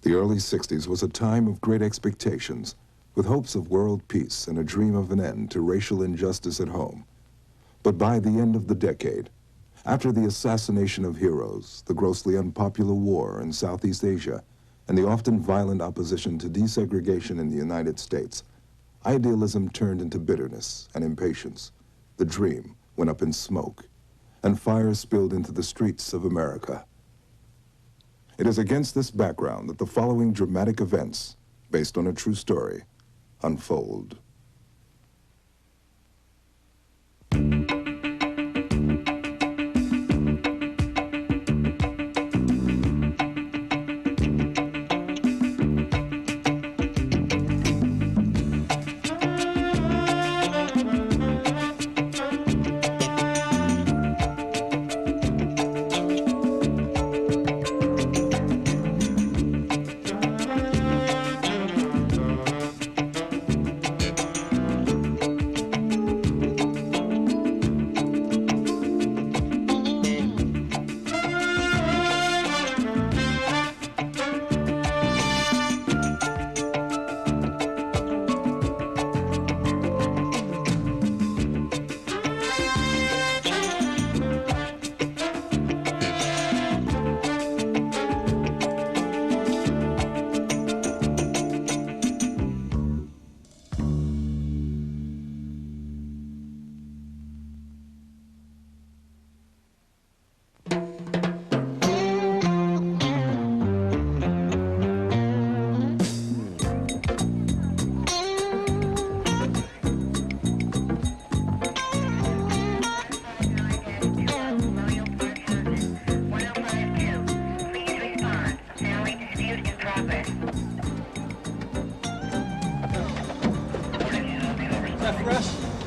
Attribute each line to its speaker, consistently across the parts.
Speaker 1: The early 60s was a time of great expectations, with hopes of world peace and a dream of an end to racial injustice at home. But by the end of the decade, after the assassination of heroes, the grossly unpopular war in Southeast Asia, and the often violent opposition to desegregation in the United States, idealism turned into bitterness and impatience. The dream went up in smoke, and fire spilled into the streets of America. It is against this background that the following dramatic events, based on a true story, unfold.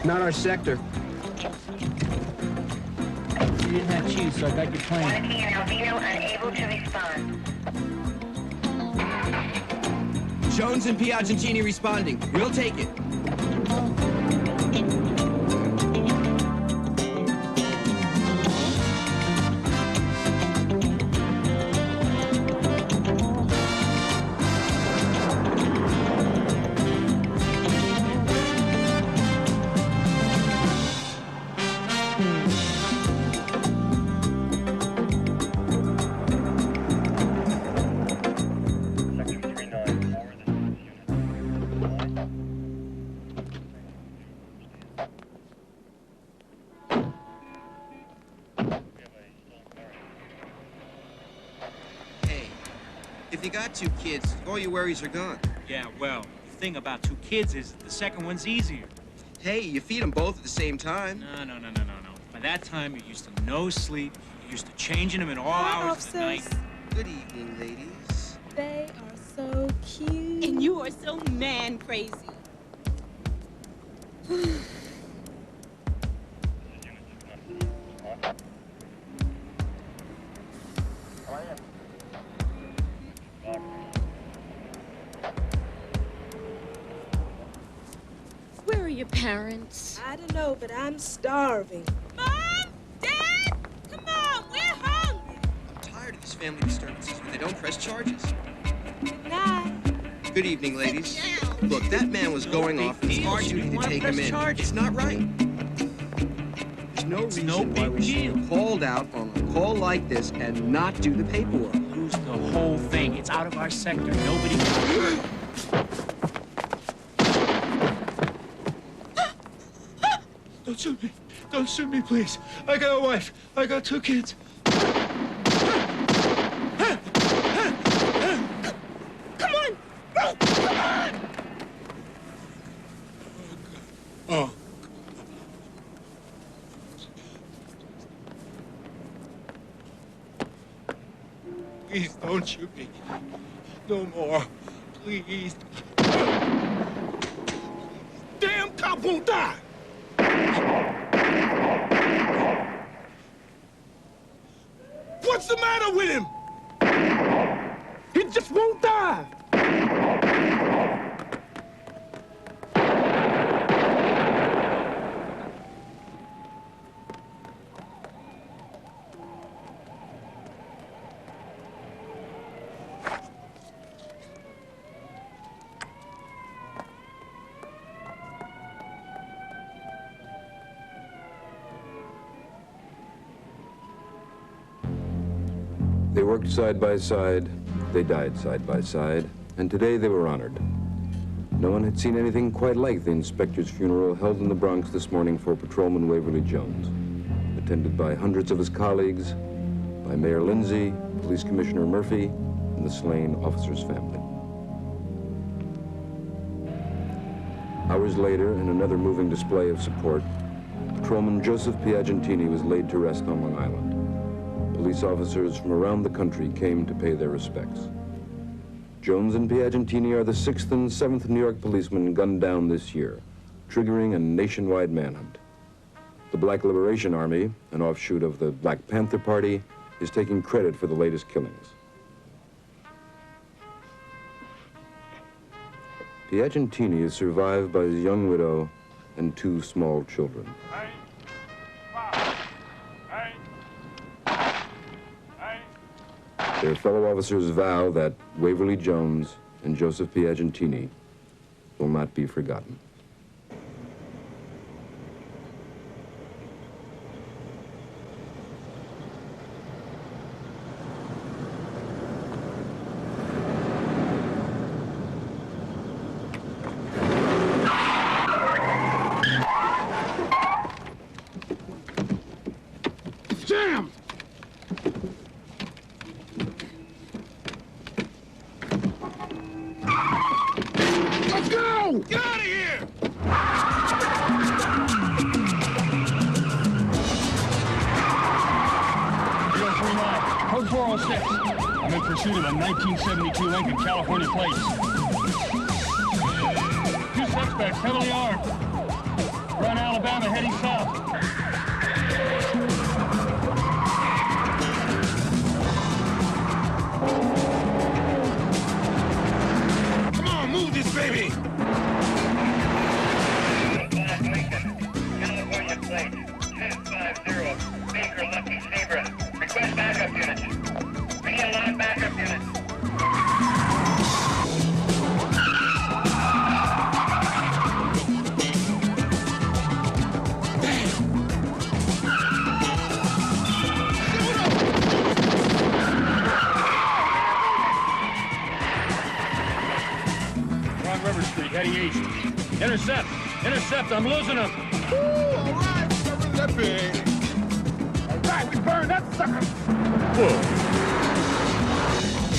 Speaker 2: Not our sector.
Speaker 3: You didn't have cheese, so I got your plane.
Speaker 4: Wanaki and Alvino unable to respond.
Speaker 2: Jones and Piagentini responding. We'll take it. If you got two kids, all your worries are gone.
Speaker 5: Yeah, well, the thing about two kids is the second one's easier.
Speaker 2: Hey, you feed them both at the same time.
Speaker 5: No. By that time, you're used to no sleep. You're used to changing them in all hours of the night.
Speaker 2: Good evening, ladies.
Speaker 6: They are so cute.
Speaker 7: And you are so man crazy.
Speaker 6: Where are your parents?
Speaker 8: I don't know, but I'm starving.
Speaker 7: Mom! Dad! Come on, we're hungry!
Speaker 2: I'm tired of these family disturbances where they don't press charges.
Speaker 8: Good night.
Speaker 2: Good evening, ladies. Look, that man was going off, and it's our duty to take him in. It's not right. There's no reason why we should have called out on a call like this and not do the paperwork.
Speaker 5: Lose the whole thing. It's out of our sector. Nobody can hurt.
Speaker 9: Don't shoot me. Don't shoot me, please. I got a wife. I got two kids.
Speaker 7: Come on! Come on!
Speaker 9: Oh. Please don't shoot me. No more. Please. Damn cop won't die. What's the matter with him? He just won't die.
Speaker 10: worked side by side, they died side by side, and today they were honored. No one had seen anything quite like the inspector's funeral held in the Bronx this morning for Patrolman Waverly Jones, attended by hundreds of his colleagues, by Mayor Lindsay, Police Commissioner Murphy, and the slain officer's family. Hours later, in another moving display of support, Patrolman Joseph Piagentini was laid to rest on Long Island. Police officers from around the country came to pay their respects. Jones and Piagentini are the 6th and 7th New York policemen gunned down this year, triggering a nationwide manhunt. The Black Liberation Army, an offshoot of the Black Panther Party, is taking credit for the latest killings. Piagentini is survived by his young widow and 2 small children. Their fellow officers vow that Waverly Jones and Joseph Piagentini will not be forgotten.
Speaker 9: Jam! Let's go! Get out of here!
Speaker 11: Code 406. I'm in pursuit of a 1972 Lincoln, California plate. 2 suspects, heavily armed. Run Alabama, heading south.
Speaker 9: Come on, move this baby!
Speaker 4: California plate 250, Baker Lucky Zebra. Request backup units. We need a lot of backup units.
Speaker 11: Wrong River Street, heading east. Intercept! Intercept! I'm losing him!
Speaker 9: Woo, all right, cover that big. All right, we burn that sucker.
Speaker 11: Whoa!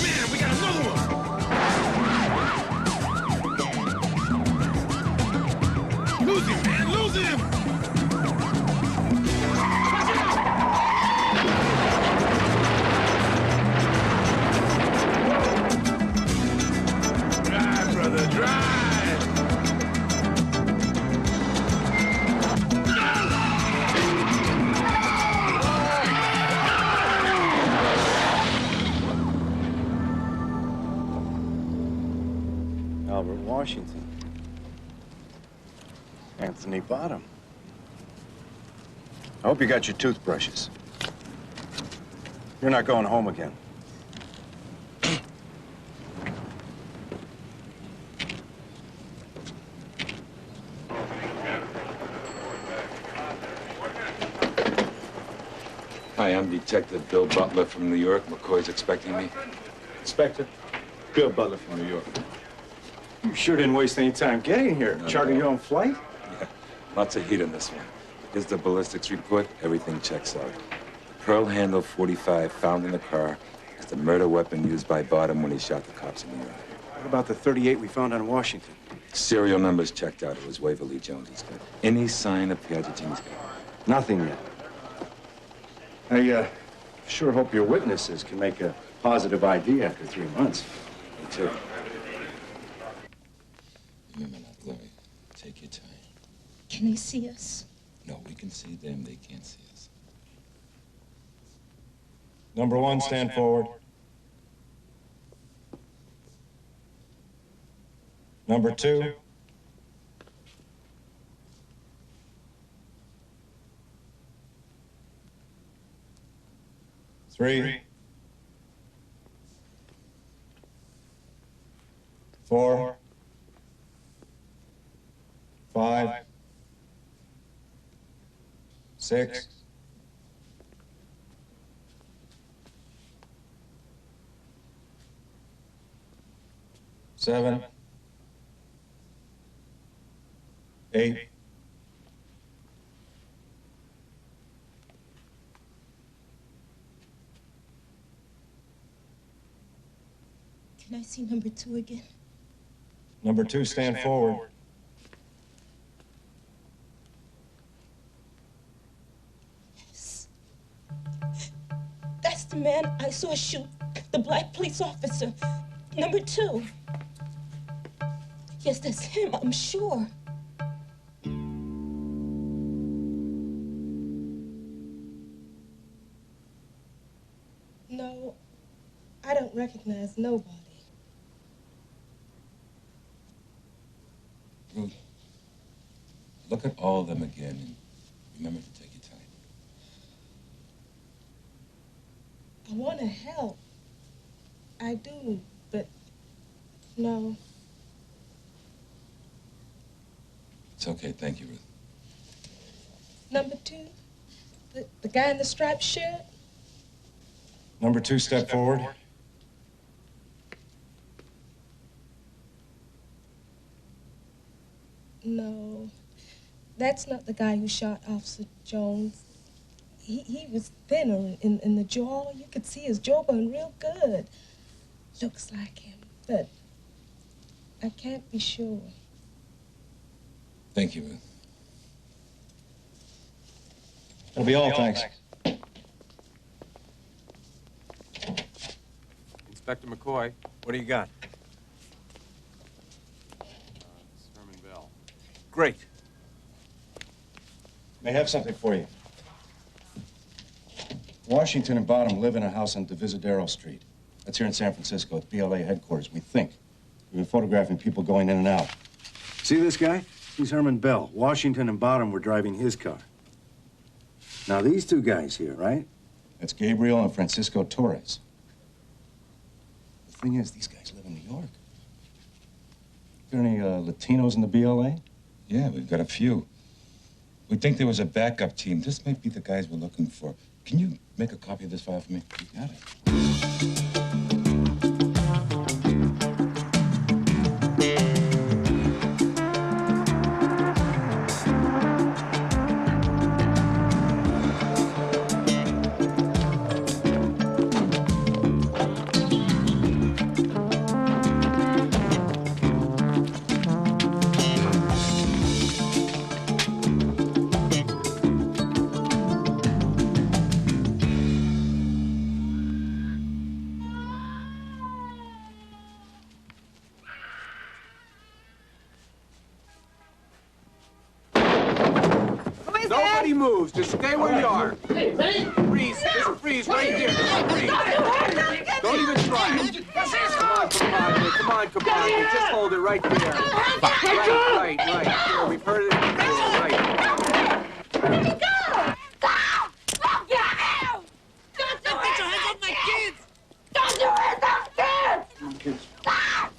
Speaker 9: Man, we got another one. Lose him, man, lose him. Drive, brother, drive.
Speaker 12: Albert Washington. Anthony Bottom. I hope you got your toothbrushes. You're not going home again.
Speaker 10: Hi, I'm Detective Bill Butler from New York. McCoy's expecting me.
Speaker 12: Inspector, Bill Butler from New York. You sure didn't waste any time getting here. Charter your own flight?
Speaker 10: Yeah, lots of heat on this one. Here's the ballistics report. Everything checks out. The pearl handle .45 found in the car is the murder weapon used by Bottom when he shot the cops in New York.
Speaker 12: What about the .38 we found on Washington?
Speaker 10: Serial numbers checked out. It was Waverly Jones's gun. Any sign of Piagentini's gun?
Speaker 12: Nothing yet. I sure hope your witnesses can make a positive ID after 3 months.
Speaker 10: Me too. Remember now, Glory. Take your time.
Speaker 6: Can they see us?
Speaker 10: No, we can see them. They can't see us.
Speaker 12: Number 1, stand forward. Number 2. Three. 4. 5. 6. 7, 8.
Speaker 6: Can I see number 2 again?
Speaker 12: Number 2, stand forward.
Speaker 6: Yes. That's the man I saw shoot the black police officer. Number 2. Yes, that's him, I'm sure. No, I don't recognize nobody.
Speaker 10: Ruth, look at all of them again and remember to take your time.
Speaker 6: I want to help. I do, but no.
Speaker 10: It's okay, thank you, Ruth.
Speaker 6: Number 2, the guy in the striped shirt?
Speaker 12: Number 2, step forward.
Speaker 6: No, that's not the guy who shot Officer Jones. He was thinner in the jaw. You could see his jawbone real good. Looks like him, but I can't be sure.
Speaker 10: Thank you, Ruth.
Speaker 12: That'll be all, thanks.
Speaker 13: Inspector McCoy, what do you got? It's Herman Bell. Great.
Speaker 12: May have something for you. Washington and Bottom live in a house on Divisadero Street. That's here in San Francisco. It's BLA headquarters, we think. We've been photographing people going in and out. See this guy? He's Herman Bell. Washington and Bottom were driving his car. Now, these 2 guys here, right? That's Gabriel and Francisco Torres. The thing is, these guys live in New York. Got any Latinos in the BLA?
Speaker 10: Yeah, we've got a few. We think there was a backup team. This might be the guys we're looking for. Can you make a copy of this file for me? You got it.
Speaker 13: Nobody moves. Just stay where you are.
Speaker 7: Hey, ready?
Speaker 13: Freeze. Just freeze right here. Just freeze. Don't even try it. Come on. Just hold it right there. Right. Here, we've heard it before. Right.
Speaker 7: Where'd he go? Don't put your hands off my kids! Don't do it, those kids! Stop!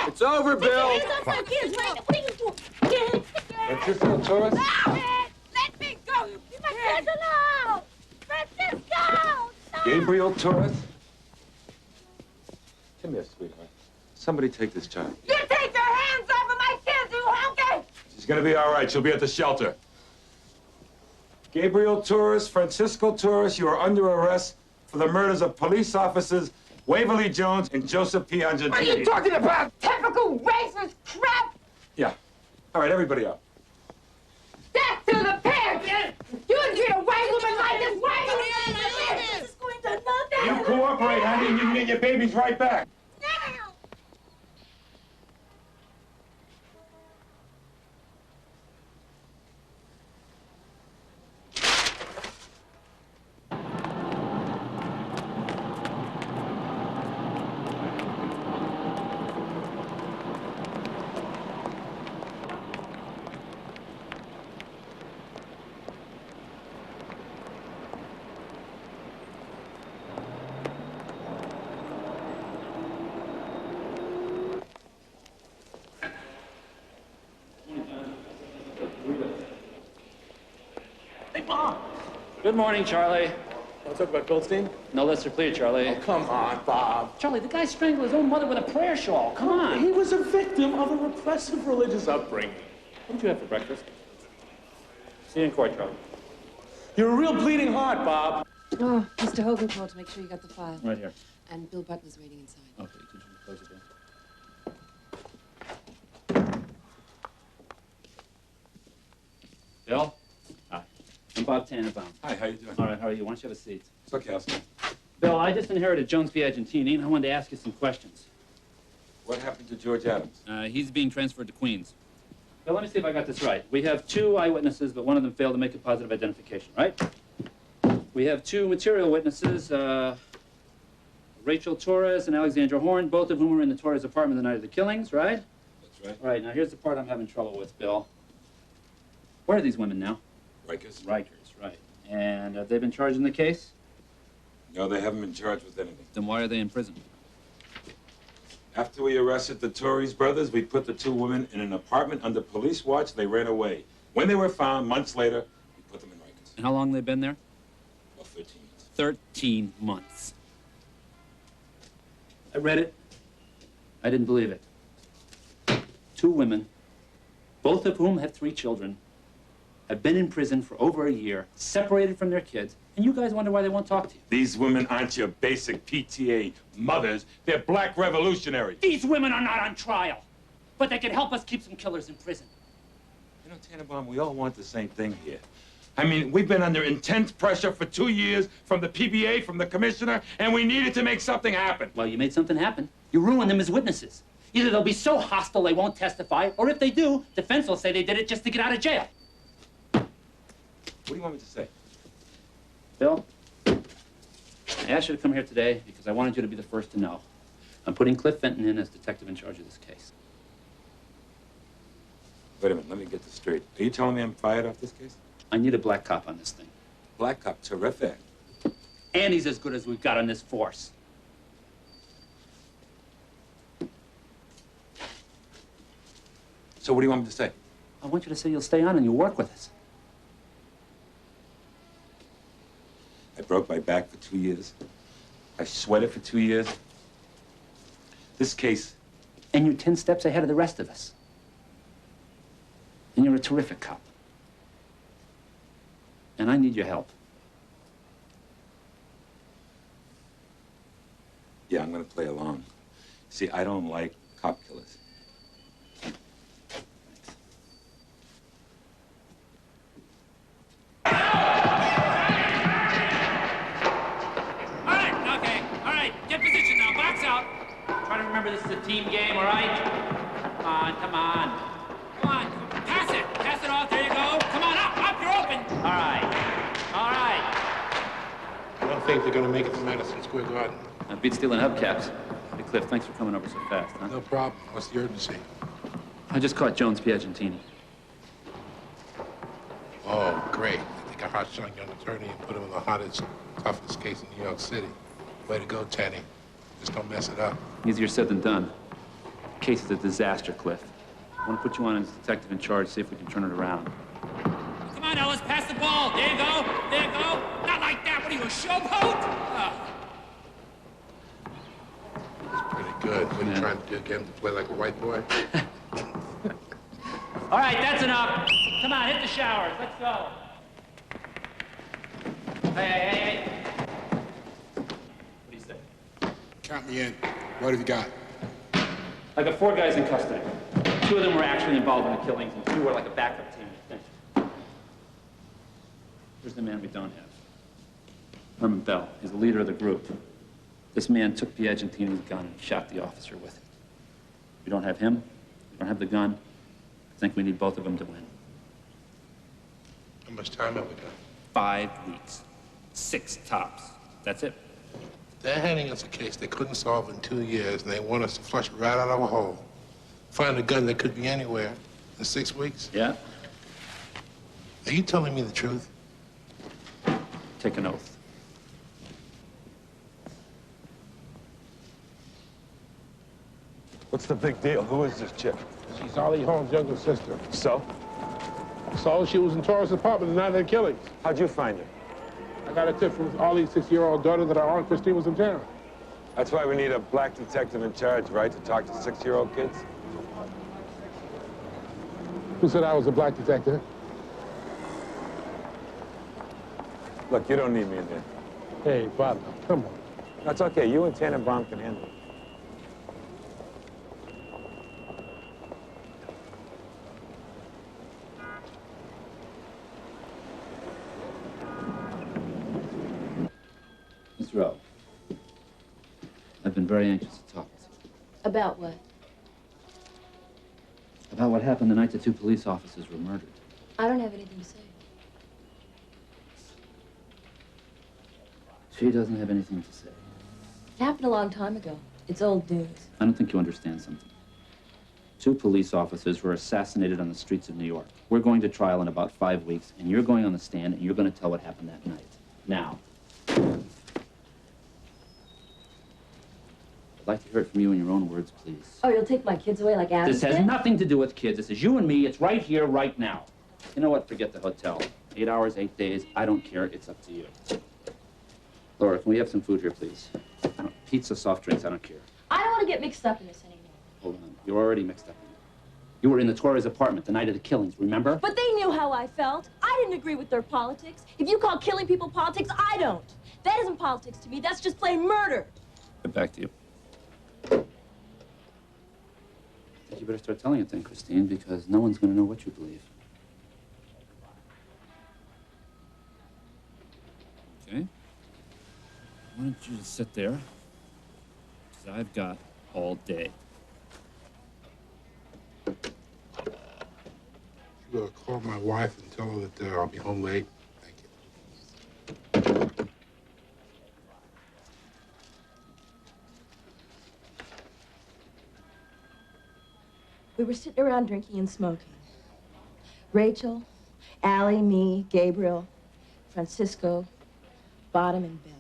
Speaker 13: It's over, Bill.
Speaker 7: Hands off my kids! What are you doing?
Speaker 12: Francisco Torres?
Speaker 7: Let me go! You keep my kids alone! Francisco!
Speaker 10: Gabriel Torres? Come here, sweetheart. Somebody take this child.
Speaker 7: You take your hands off of my kids, you honky!
Speaker 10: She's gonna be all right. She'll be at the shelter. Gabriel Torres, Francisco Torres, you are under arrest for the murders of police officers Waverly Jones and Joseph P. Argentini.
Speaker 7: What are you talking about? Typical racist crap!
Speaker 10: Yeah. All right, everybody up.
Speaker 7: Back to the pit! You would treat a white woman like this white woman! This is going to nothing!
Speaker 10: You cooperate, honey, and you can get your babies right back.
Speaker 3: Good morning, Charlie.
Speaker 9: Want to talk about Goldstein?
Speaker 3: No lesser plea, Charlie.
Speaker 9: Oh, come on, Bob.
Speaker 3: Charlie, the guy strangled his own mother with a prayer shawl. Come on.
Speaker 9: He was a victim of a repressive religious upbringing.
Speaker 3: What did you have for breakfast? See you in court, Charlie.
Speaker 9: You're a real bleeding heart, Bob.
Speaker 14: Oh, Mr. Hogan called to make sure you got the file.
Speaker 3: Right here.
Speaker 14: And Bill Butler's waiting inside.
Speaker 3: Okay, could you close the door? Bill? Hi. I'm Bob Tannenbaum.
Speaker 10: Hi, how you doing?
Speaker 3: All right, how are you? Why don't you have a seat?
Speaker 10: It's okay, I'll stay.
Speaker 3: Bill, I just inherited Jones Piagentini, and I wanted to ask you some questions.
Speaker 10: What happened to George Adams?
Speaker 3: He's being transferred to Queens. Bill, let me see if I got this right. We have 2 eyewitnesses, but one of them failed to make a positive identification, right? We have 2 material witnesses, Rachel Torres and Alexandra Horn, both of whom were in the Torres apartment the night of the killings, right?
Speaker 10: That's right.
Speaker 3: All right, now here's the part I'm having trouble with, Bill. Where are these women now?
Speaker 10: Rikers?
Speaker 3: Rikers, right. And have they been charged in the case?
Speaker 10: No, they haven't been charged with anything.
Speaker 3: Then why are they in prison?
Speaker 10: After we arrested the Torres brothers, we put the 2 women in an apartment under police watch. They ran away. When they were found, months later, we put them in Rikers.
Speaker 3: And how long have they been there?
Speaker 10: About 13 months.
Speaker 3: 13 months. I read it. I didn't believe it. 2 women, both of whom have 3 children, have been in prison for over a year, separated from their kids, and you guys wonder why they won't talk to you.
Speaker 10: These women aren't your basic PTA mothers. They're black revolutionaries.
Speaker 3: These women are not on trial, but they can help us keep some killers in prison.
Speaker 10: You know, Tannenbaum, we all want the same thing here. I mean, we've been under intense pressure for 2 years from the PBA, from the commissioner, and we needed to make something happen.
Speaker 3: Well, you made something happen. You ruined them as witnesses. Either they'll be so hostile they won't testify, or if they do, defense will say they did it just to get out of jail.
Speaker 10: What do you want me to say?
Speaker 3: Bill, I asked you to come here today because I wanted you to be the first to know. I'm putting Cliff Fenton in as detective in charge of this case.
Speaker 10: Wait a minute, let me get this straight. Are you telling me I'm fired off this case?
Speaker 3: I need a black cop on this thing.
Speaker 10: Black cop, terrific.
Speaker 3: And he's as good as we've got on this force.
Speaker 10: So what do you want me to say?
Speaker 3: I want you to say you'll stay on and you'll work with us.
Speaker 10: I broke my back for 2 years. I sweated for 2 years. This case...
Speaker 3: And you're 10 steps ahead of the rest of us. And you're a terrific cop. And I need your help.
Speaker 10: Yeah, I'm gonna play along. See, I don't like cop killers.
Speaker 3: Remember, this is a team game, all right? Come on, come on. Come on, pass it. Pass it off. There you go. Come on, up, you're open. All right. All right.
Speaker 9: I don't think they're going to make it to Madison Square Garden.
Speaker 3: I beat stealing hubcaps. Hey, Cliff, thanks for coming over so fast, huh?
Speaker 9: No problem. What's the urgency?
Speaker 3: I just caught Jones Piagentini.
Speaker 9: Oh, great. They take a hot-shot young attorney and put him in the hottest, toughest case in New York City. Way to go, Tanny. Just don't mess it up.
Speaker 3: Easier said than done. The case is a disaster, Cliff. I want to put you on as detective in charge, see if we can turn it around. Come on, Ellis, pass the ball. There you go. There you go. Not like that. What are you, a showboat?
Speaker 9: That's pretty good. What are you trying to do, get him to play like a white boy?
Speaker 3: All right, that's enough. Come on, hit the showers. Let's go. Hey. What do you say?
Speaker 9: Count me in. What have you got?
Speaker 3: I got 4 guys in custody. 2 of them were actually involved in the killings, and 2 were like a backup team. Here's the man we don't have. Herman Bell. He's the leader of the group. This man took Piagentini's gun and shot the officer with it. We don't have him. We don't have the gun. I think we need both of them to win.
Speaker 9: How much time have we got?
Speaker 3: 5 weeks. 6 tops. That's it.
Speaker 9: They're handing us a case they couldn't solve in 2 years, and they want us to flush it right out of a hole. Find a gun that could be anywhere in 6 weeks?
Speaker 3: Yeah.
Speaker 9: Are you telling me the truth?
Speaker 3: Take an oath.
Speaker 15: What's the big deal? Who is this chick?
Speaker 9: She's Ollie Holmes' younger sister.
Speaker 15: So?
Speaker 9: So she was in Torres' apartment the night of the killings.
Speaker 15: How'd you find her?
Speaker 9: I I got a tip from Ollie's 6-year-old daughter that our Aunt Christine was in town.
Speaker 10: That's why we need a black detective in charge, right, to talk to 6-year-old kids?
Speaker 9: Who said I was a black detective?
Speaker 10: Look, you don't need me in there.
Speaker 9: Hey, Bob, come on.
Speaker 10: That's okay. You and Tannenbaum can handle it.
Speaker 3: Mr. O, I've been very anxious to talk with you.
Speaker 14: About what?
Speaker 3: About what happened the night the 2 police officers were murdered.
Speaker 14: I don't have anything to say.
Speaker 3: She doesn't have anything to say.
Speaker 14: It happened a long time ago. It's old news.
Speaker 3: I don't think you understand something. 2 police officers were assassinated on the streets of New York. We're going to trial in about 5 weeks, and you're going on the stand, and you're going to tell what happened that night. Now. I'd like to hear it from you in your own words, please.
Speaker 14: Oh, you'll take my kids away like Adam
Speaker 3: This has
Speaker 14: did?
Speaker 3: nothing to do with kids. This is you and me. It's right here, right now. You know what? Forget the hotel. 8 hours, 8 days. I don't care. It's up to you. Laura, can we have some food here, please? Pizza, soft drinks, I don't care.
Speaker 14: I don't want to get mixed up in this anymore.
Speaker 3: Hold on. You're already mixed up in it. You were in the Torres' apartment the night of the killings, remember?
Speaker 15: But they knew how I felt. I didn't agree with their politics. If you call killing people politics, I don't. That isn't politics to me. That's just plain murder.
Speaker 3: Get back to you. I think you better start telling it then, Christine, because no one's going to know what you believe. Okay? Why don't you just sit there? Because I've got all day.
Speaker 9: You call my wife and tell her that I'll be home late.
Speaker 15: We were sitting around drinking and smoking. Rachel, Allie, me, Gabriel, Francisco, Bottom, and Bill.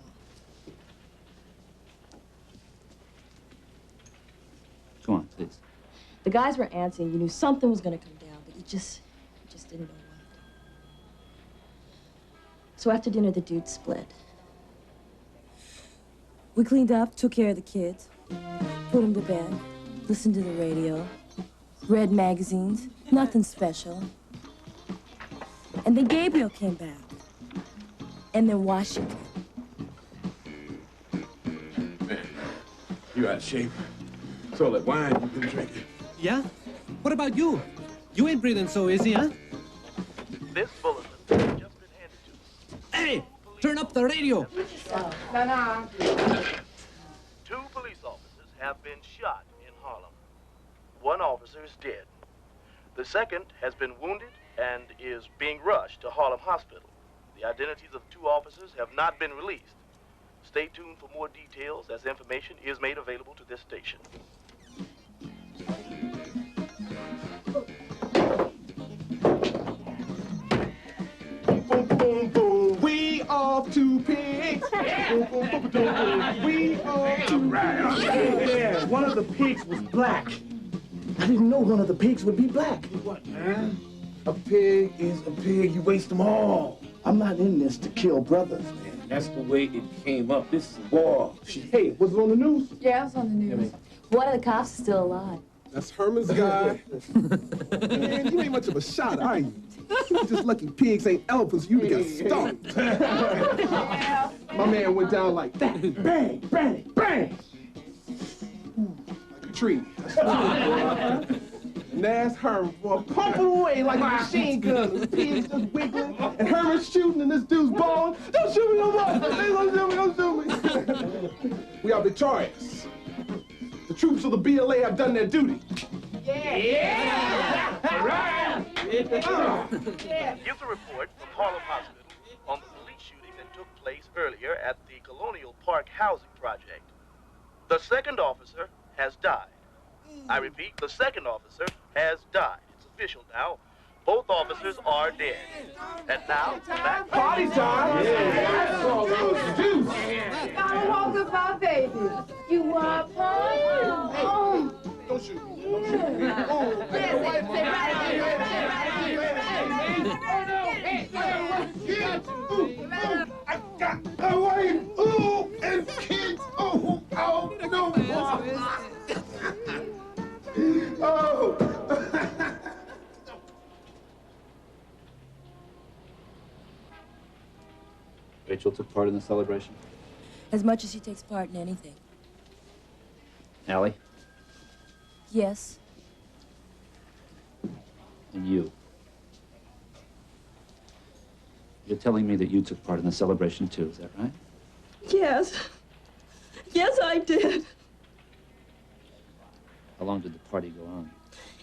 Speaker 3: Go on, please.
Speaker 15: The guys were antsy, and you knew something was going to come down, but you just didn't know what. So after dinner, the dudes split. We cleaned up, took care of the kids, put them to bed, listened to the radio, read magazines, nothing special. And then Gabriel came back. And then Washington.
Speaker 16: Man, you out of shape. So that wine you've been drinking.
Speaker 17: Yeah? What about you? You ain't breathing so easy, huh?
Speaker 18: This bulletin has just been handed to us.
Speaker 17: Hey, turn up the radio.
Speaker 18: No. 2 police officers have been shot in Harlem. 1 officer is dead. The second has been wounded and is being rushed to Harlem Hospital. The identities of 2 officers have not been released. Stay tuned for more details as information is made available to this station.
Speaker 13: Boom, boom, boom. We off to pigs. Boom, boom, boom, boom, boom. We off to pigs.
Speaker 19: Yeah, one of the pigs was black. I didn't know one of the pigs would be black.
Speaker 13: What, man? A pig is a pig. You waste them all.
Speaker 19: I'm not in this to kill brothers, man.
Speaker 13: That's the way it came up. This is war. Hey, was it on the news?
Speaker 14: Yeah, it was on the news. One of the cops is still alive.
Speaker 13: That's Herman's guy. Man, you ain't much of a shot, are you? You just lucky pigs ain't elephants. You got stumped. My man went down like that. Bang, bang, bang. Like a tree. And that's Herman, boy, pumping away like a machine gun. The pigs just wiggling, and Herman's shooting, and this dude's balling. Don't shoot me no more! They don't shoot me, don't shoot me! We are victorious. The troops of the BLA have done their duty.
Speaker 18: Yeah! Right! Here's a report from Harlem Hospital on the police shooting that took place earlier at the Colonial Park Housing Project. The second officer has died. I repeat, the second officer has died. It's official now. Both officers are dead. And now, back
Speaker 13: party time! That's all those do.
Speaker 7: Gotta walk up our baby. You want fun? Oh.
Speaker 13: Don't shoot me. Don't shoot me. Oh, I got
Speaker 9: no more. Oh.
Speaker 3: Rachel took part in the celebration.
Speaker 15: As much as she takes part in anything.
Speaker 3: Allie?
Speaker 15: Yes.
Speaker 3: And you? You're telling me that you took part in the celebration too, is that right?
Speaker 20: Yes. Yes, I did.
Speaker 3: How long did the party go on?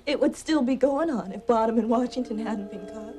Speaker 20: It would still be going on if Bottom and Washington hadn't been caught.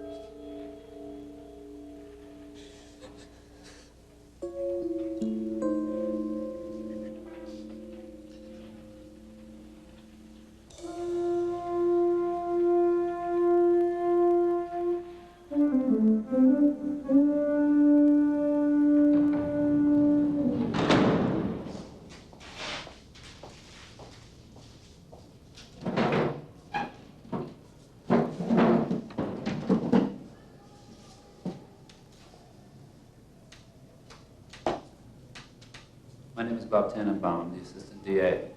Speaker 3: My name is Bob Tannenbaum, the assistant DA.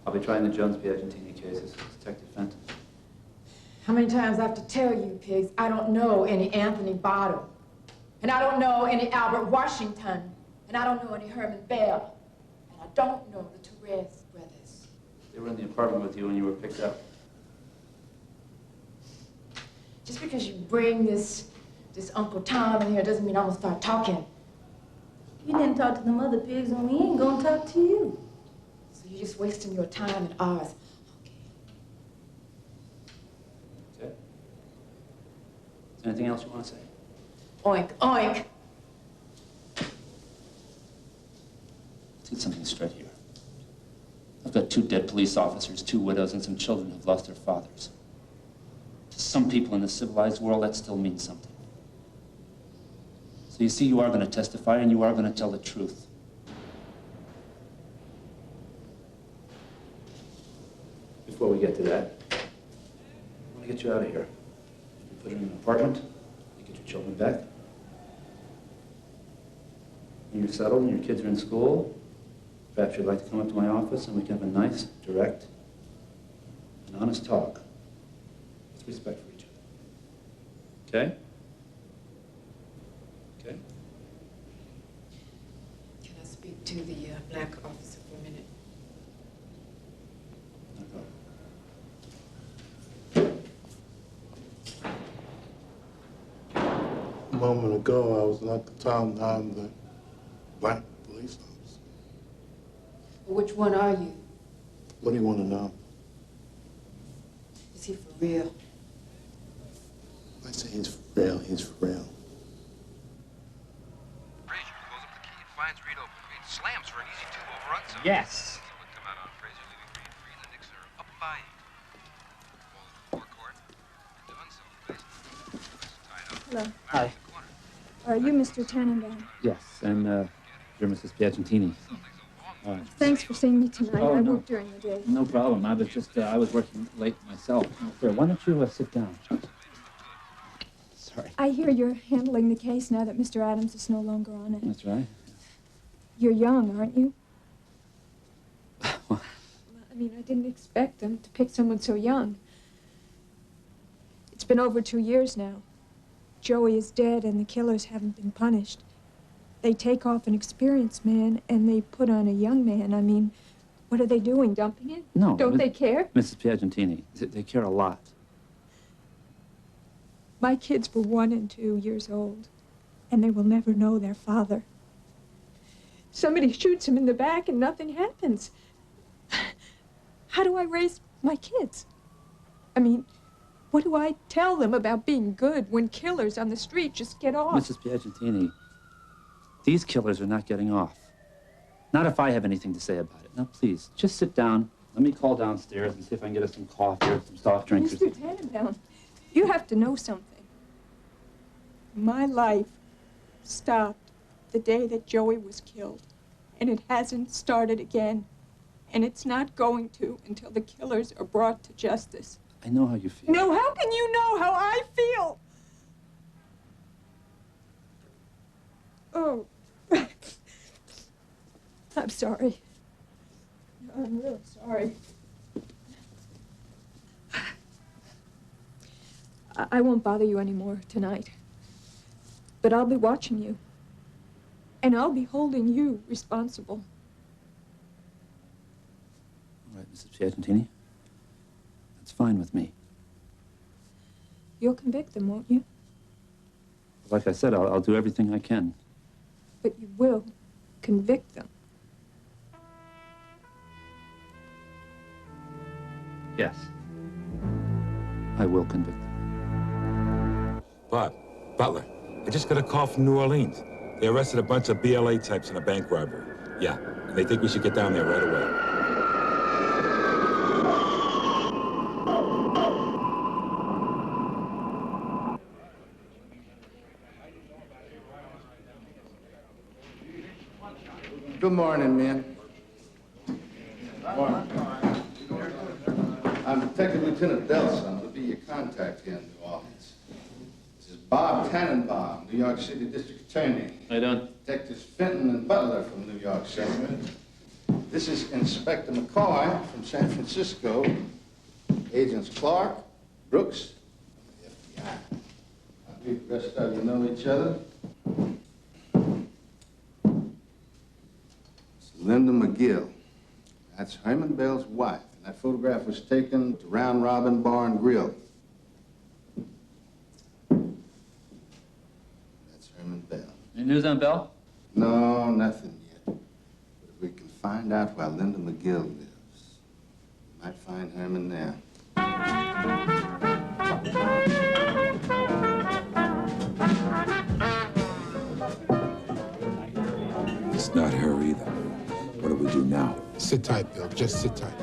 Speaker 3: I'll be trying the Jones Piagentini case as Detective Fenton.
Speaker 21: How many times I have to tell you, pigs, I don't know any Anthony Bottom. And I don't know any Albert Washington. And I don't know any Herman Bell. And I don't know the Torres brothers.
Speaker 3: They were in the apartment with you when you were picked up.
Speaker 21: Just because you bring this Uncle Tom in here doesn't mean I'm gonna start talking.
Speaker 15: You didn't talk to them other pigs, and we ain't gonna talk to you.
Speaker 21: So you're just wasting your time and ours.
Speaker 3: Okay. Is there anything else you want to say?
Speaker 21: Oink, oink.
Speaker 3: Let's get something straight here. I've got 2 dead police officers, 2 widows, and some children who've lost their fathers. To some people in the civilized world, that still means something. So you see, you are going to testify, and you are going to tell the truth. Before we get to that, I want to get you out of here. You put her in an apartment, you get your children back. When you're settled and your kids are in school, perhaps you'd like to come up to my office and we can have a nice, direct, and honest talk with respect for each other. Okay? Okay?
Speaker 21: Can I speak to the black officer for a minute?
Speaker 3: No problem.
Speaker 9: A moment ago, I was not the Tom, now I'm the black police officer.
Speaker 21: Well, which one are you?
Speaker 9: What do you want to know?
Speaker 21: Is he for real?
Speaker 9: I say he's for real, he's for real.
Speaker 22: Frazier pulls up the key and finds Reed open. Reed slams for an easy 2 overrun zone.
Speaker 5: Yes.
Speaker 22: Would come out on Frazier, leaving Reed free, and the Knicks are up by 8. Ball to the forecourt, and done so. Tied up.
Speaker 20: Hello.
Speaker 3: Hi.
Speaker 20: Are you Mr. Tannenbaum?
Speaker 3: Yes, and you're Mrs. Piagentini.
Speaker 20: Thanks for seeing me tonight.
Speaker 3: Oh,
Speaker 20: I
Speaker 3: no.
Speaker 20: work during the day.
Speaker 3: No problem. I was just, I was working late myself. Here, why don't you sit down? Sorry.
Speaker 20: I hear you're handling the case now that Mr. Adams is no longer on it.
Speaker 3: That's right.
Speaker 20: You're young, aren't you? Well, I mean, I didn't expect them to pick someone so young. It's been over 2 years now. Joey is dead and the killers haven't been punished. They take off an experienced man and they put on a young man. I mean, what are they doing, dumping it?
Speaker 3: No.
Speaker 20: Don't they care?
Speaker 3: Mrs. Piagentini, they care a lot.
Speaker 20: My kids were 1 and 2 years old, and they will never know their father. Somebody shoots him in the back and nothing happens. How do I raise my kids? I mean, what do I tell them about being good when killers on the street just get off?
Speaker 3: Mrs. Piagentini, these killers are not getting off. Not if I have anything to say about it. Now, please, just sit down. Let me call downstairs and see if I can get us some coffee or some soft drinks.
Speaker 20: Mr. Tannenbaum, you have to know something. My life stopped the day that Joey was killed, and it hasn't started again, and it's not going to until the killers are brought to justice.
Speaker 3: I know how you feel.
Speaker 20: No, how can you know how I feel? Oh. I'm sorry. I'm real sorry. I won't bother you anymore tonight. But I'll be watching you. And I'll be holding you responsible.
Speaker 3: All right, Mrs. Piagentini. That's fine with me.
Speaker 20: You'll convict them, won't you?
Speaker 3: Like I said, I'll do everything I can.
Speaker 20: But you will convict them.
Speaker 3: Yes. I will convict them.
Speaker 1: Bob, Butler, I just got a call from New Orleans. They arrested a bunch of BLA types in a bank robbery. Yeah, and they think we should get down there right away.
Speaker 8: Good morning, men. Morning. I'm Detective Lieutenant Delson. I'll be your contact here in New Orleans. This is Bob Tannenbaum, New York City District Attorney.
Speaker 3: How you doing?
Speaker 8: Detectives Fenton and Butler from New York City. This is Inspector McCoy from San Francisco. Agents Clark, Brooks, from the FBI. I believe the rest of you know each other. Linda McGill. That's Herman Bell's wife. And that photograph was taken to Round Robin Bar and Grill. That's Herman Bell.
Speaker 3: Any news on Bell?
Speaker 8: No, nothing yet. But if we can find out where Linda McGill lives, we might find Herman there.
Speaker 1: It's not her either. What do we do now?
Speaker 9: Sit tight, Bill. Just sit tight.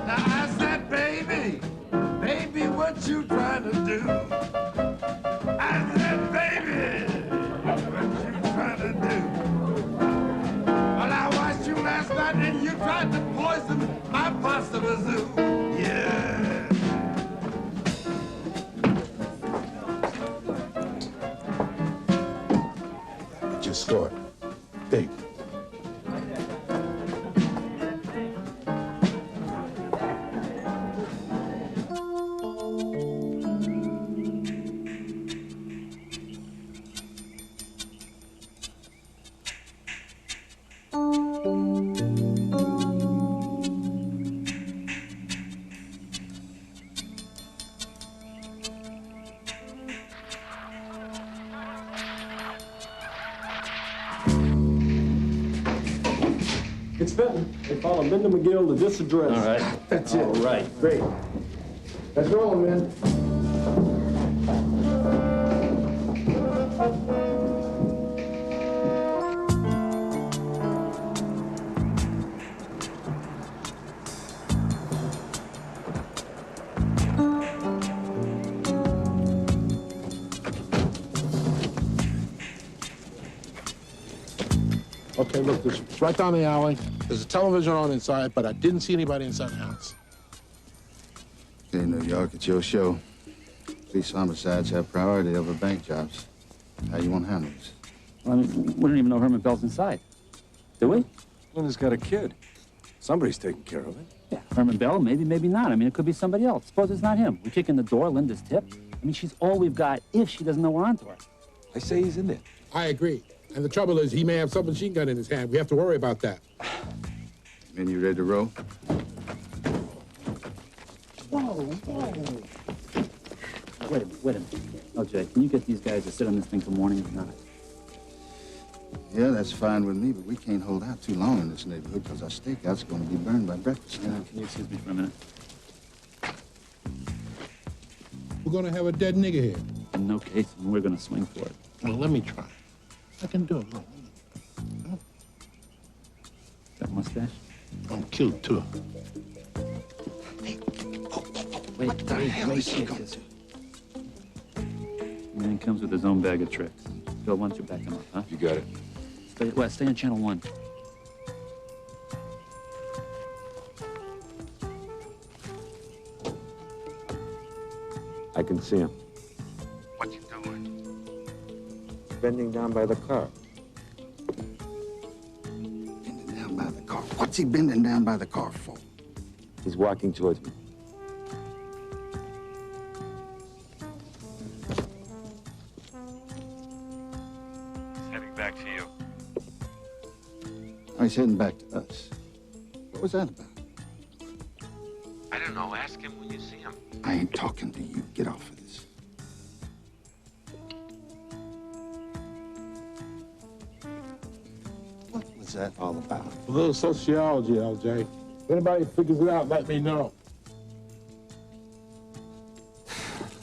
Speaker 23: Now I said, baby, baby, what you trying to do? I said, baby, what you trying to do? Well, I watched you last night and you tried to poison my pasta zoo. Yeah.
Speaker 9: Just score it. Big.
Speaker 19: It's Fenton. They followed Linda McGill to this address.
Speaker 3: All right.
Speaker 8: That's it.
Speaker 3: All right.
Speaker 8: Great. Let's roll, men.
Speaker 9: Okay, look, it's right down the alley. There's a television on inside, but I didn't see anybody inside the house.
Speaker 8: Okay, New York, it's your show. Police homicides have priority over bank jobs. How you want to handle this?
Speaker 3: Well, I mean, we don't even know Herman Bell's inside. Do we?
Speaker 12: Linda's got a kid. Somebody's taking care of it.
Speaker 3: Yeah, Herman Bell, maybe, maybe not. I mean, it could be somebody else. Suppose it's not him. We kick in the door, Linda's tip. I mean, she's all we've got if she doesn't know we're onto her.
Speaker 12: I say he's in there.
Speaker 9: I agree. And the trouble is, he may have some machine gun in his hand. We have to worry about that.
Speaker 8: Men, you ready to roll?
Speaker 3: Whoa. Wait a minute. Oh, Jay, can you get these guys to sit on this thing till morning or not?
Speaker 8: Yeah, that's fine with me, but we can't hold out too long in this neighborhood because our stakeout's going to be burned by breakfast.
Speaker 3: Can you excuse me for a minute?
Speaker 9: We're going to have a dead nigger here.
Speaker 3: In no case, we're going to swing for it.
Speaker 9: Well, let me try. I can do it. Look.
Speaker 3: That mustache?
Speaker 9: I'm cute, too.
Speaker 3: Wait,
Speaker 8: what the hell is he going to do?
Speaker 3: Man comes with his own bag of tricks. Bill, why don't you back him up, huh?
Speaker 1: You got it.
Speaker 3: Stay on channel 1.
Speaker 12: I can see him.
Speaker 8: What you doing?
Speaker 1: bending down by the car.
Speaker 8: Bending down by the car? What's he bending down by the car for?
Speaker 1: He's walking towards me.
Speaker 2: He's heading back to you.
Speaker 8: Oh, he's heading back to us. What was that about?
Speaker 2: I don't know. Ask him when you see him.
Speaker 8: I ain't talking to you. Get off of this. What was that all about?
Speaker 9: A little sociology, LJ. If anybody figures it out, let me know.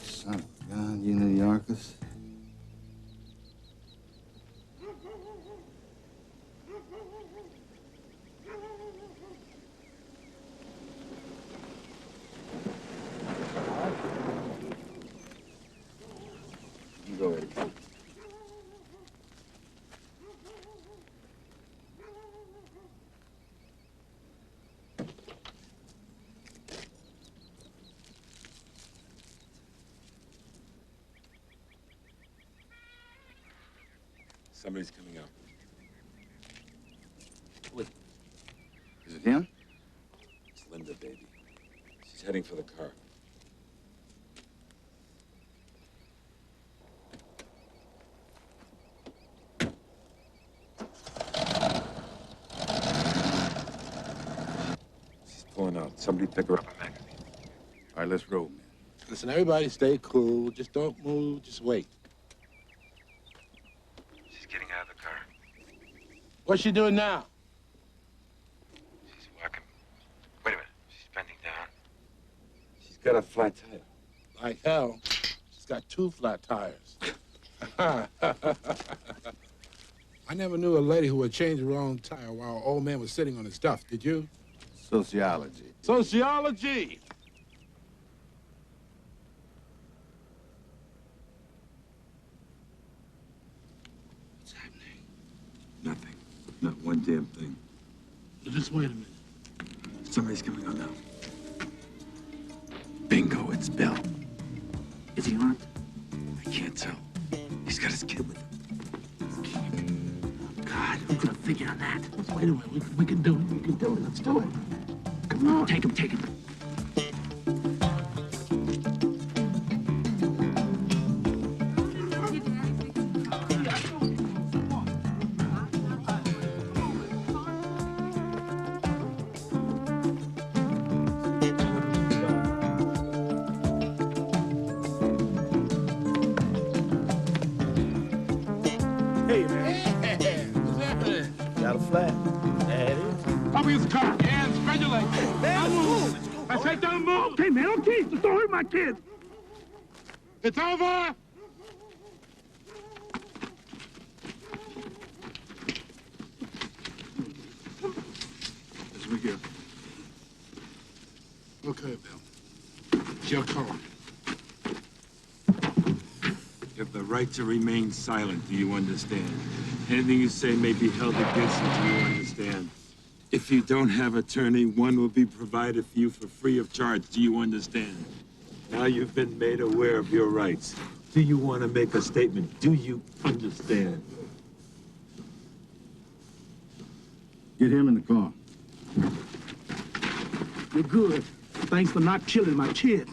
Speaker 8: Son of a gun, you New Yorkers.
Speaker 1: You go ahead. Somebody's coming out.
Speaker 8: Is it him?
Speaker 1: It's Linda, baby. She's heading for the car. She's pulling out. Somebody pick her up a magazine.
Speaker 8: All right, let's roll, man.
Speaker 9: Listen, everybody stay cool. Just don't move. Just wait.
Speaker 2: She's getting out of the car.
Speaker 9: What's she doing now?
Speaker 2: She's walking. Wait a minute. She's bending down.
Speaker 1: She's got a flat tire.
Speaker 9: Like hell. She's got 2 flat tires. I never knew a lady who would change her own tire while an old man was sitting on his stuff. Did you?
Speaker 8: Sociology.
Speaker 9: Sociology!
Speaker 1: What's happening? Nothing. Not one damn thing.
Speaker 9: Just wait a minute.
Speaker 1: Somebody's coming on now. Bingo, it's Bill.
Speaker 13: Is he armed?
Speaker 1: I can't tell. He's got his kid with him.
Speaker 13: God, who could have figured on that? Let's wait a minute. We can do it. We can do it. Let's do it. Come on. Take him. Take him.
Speaker 19: Hey, man.
Speaker 9: What's happening?
Speaker 19: Got a flat. There it is.
Speaker 9: Up against the car. Hands, spread your legs.
Speaker 19: Man,
Speaker 9: Don't move. I said don't move.
Speaker 19: Okay, man, okay. Just don't hurt my kids.
Speaker 9: It's over.
Speaker 1: As we go.
Speaker 9: Okay, Bill. It's your call.
Speaker 1: You have the right to remain silent, do you understand? Anything you say may be held against you, do you understand? If you don't have attorney, one will be provided for you for free of charge, do you understand? Now you've been made aware of your rights. Do you want to make a statement? Do you understand?
Speaker 8: Get him in the car.
Speaker 19: You're good. Thanks for not killing my kid.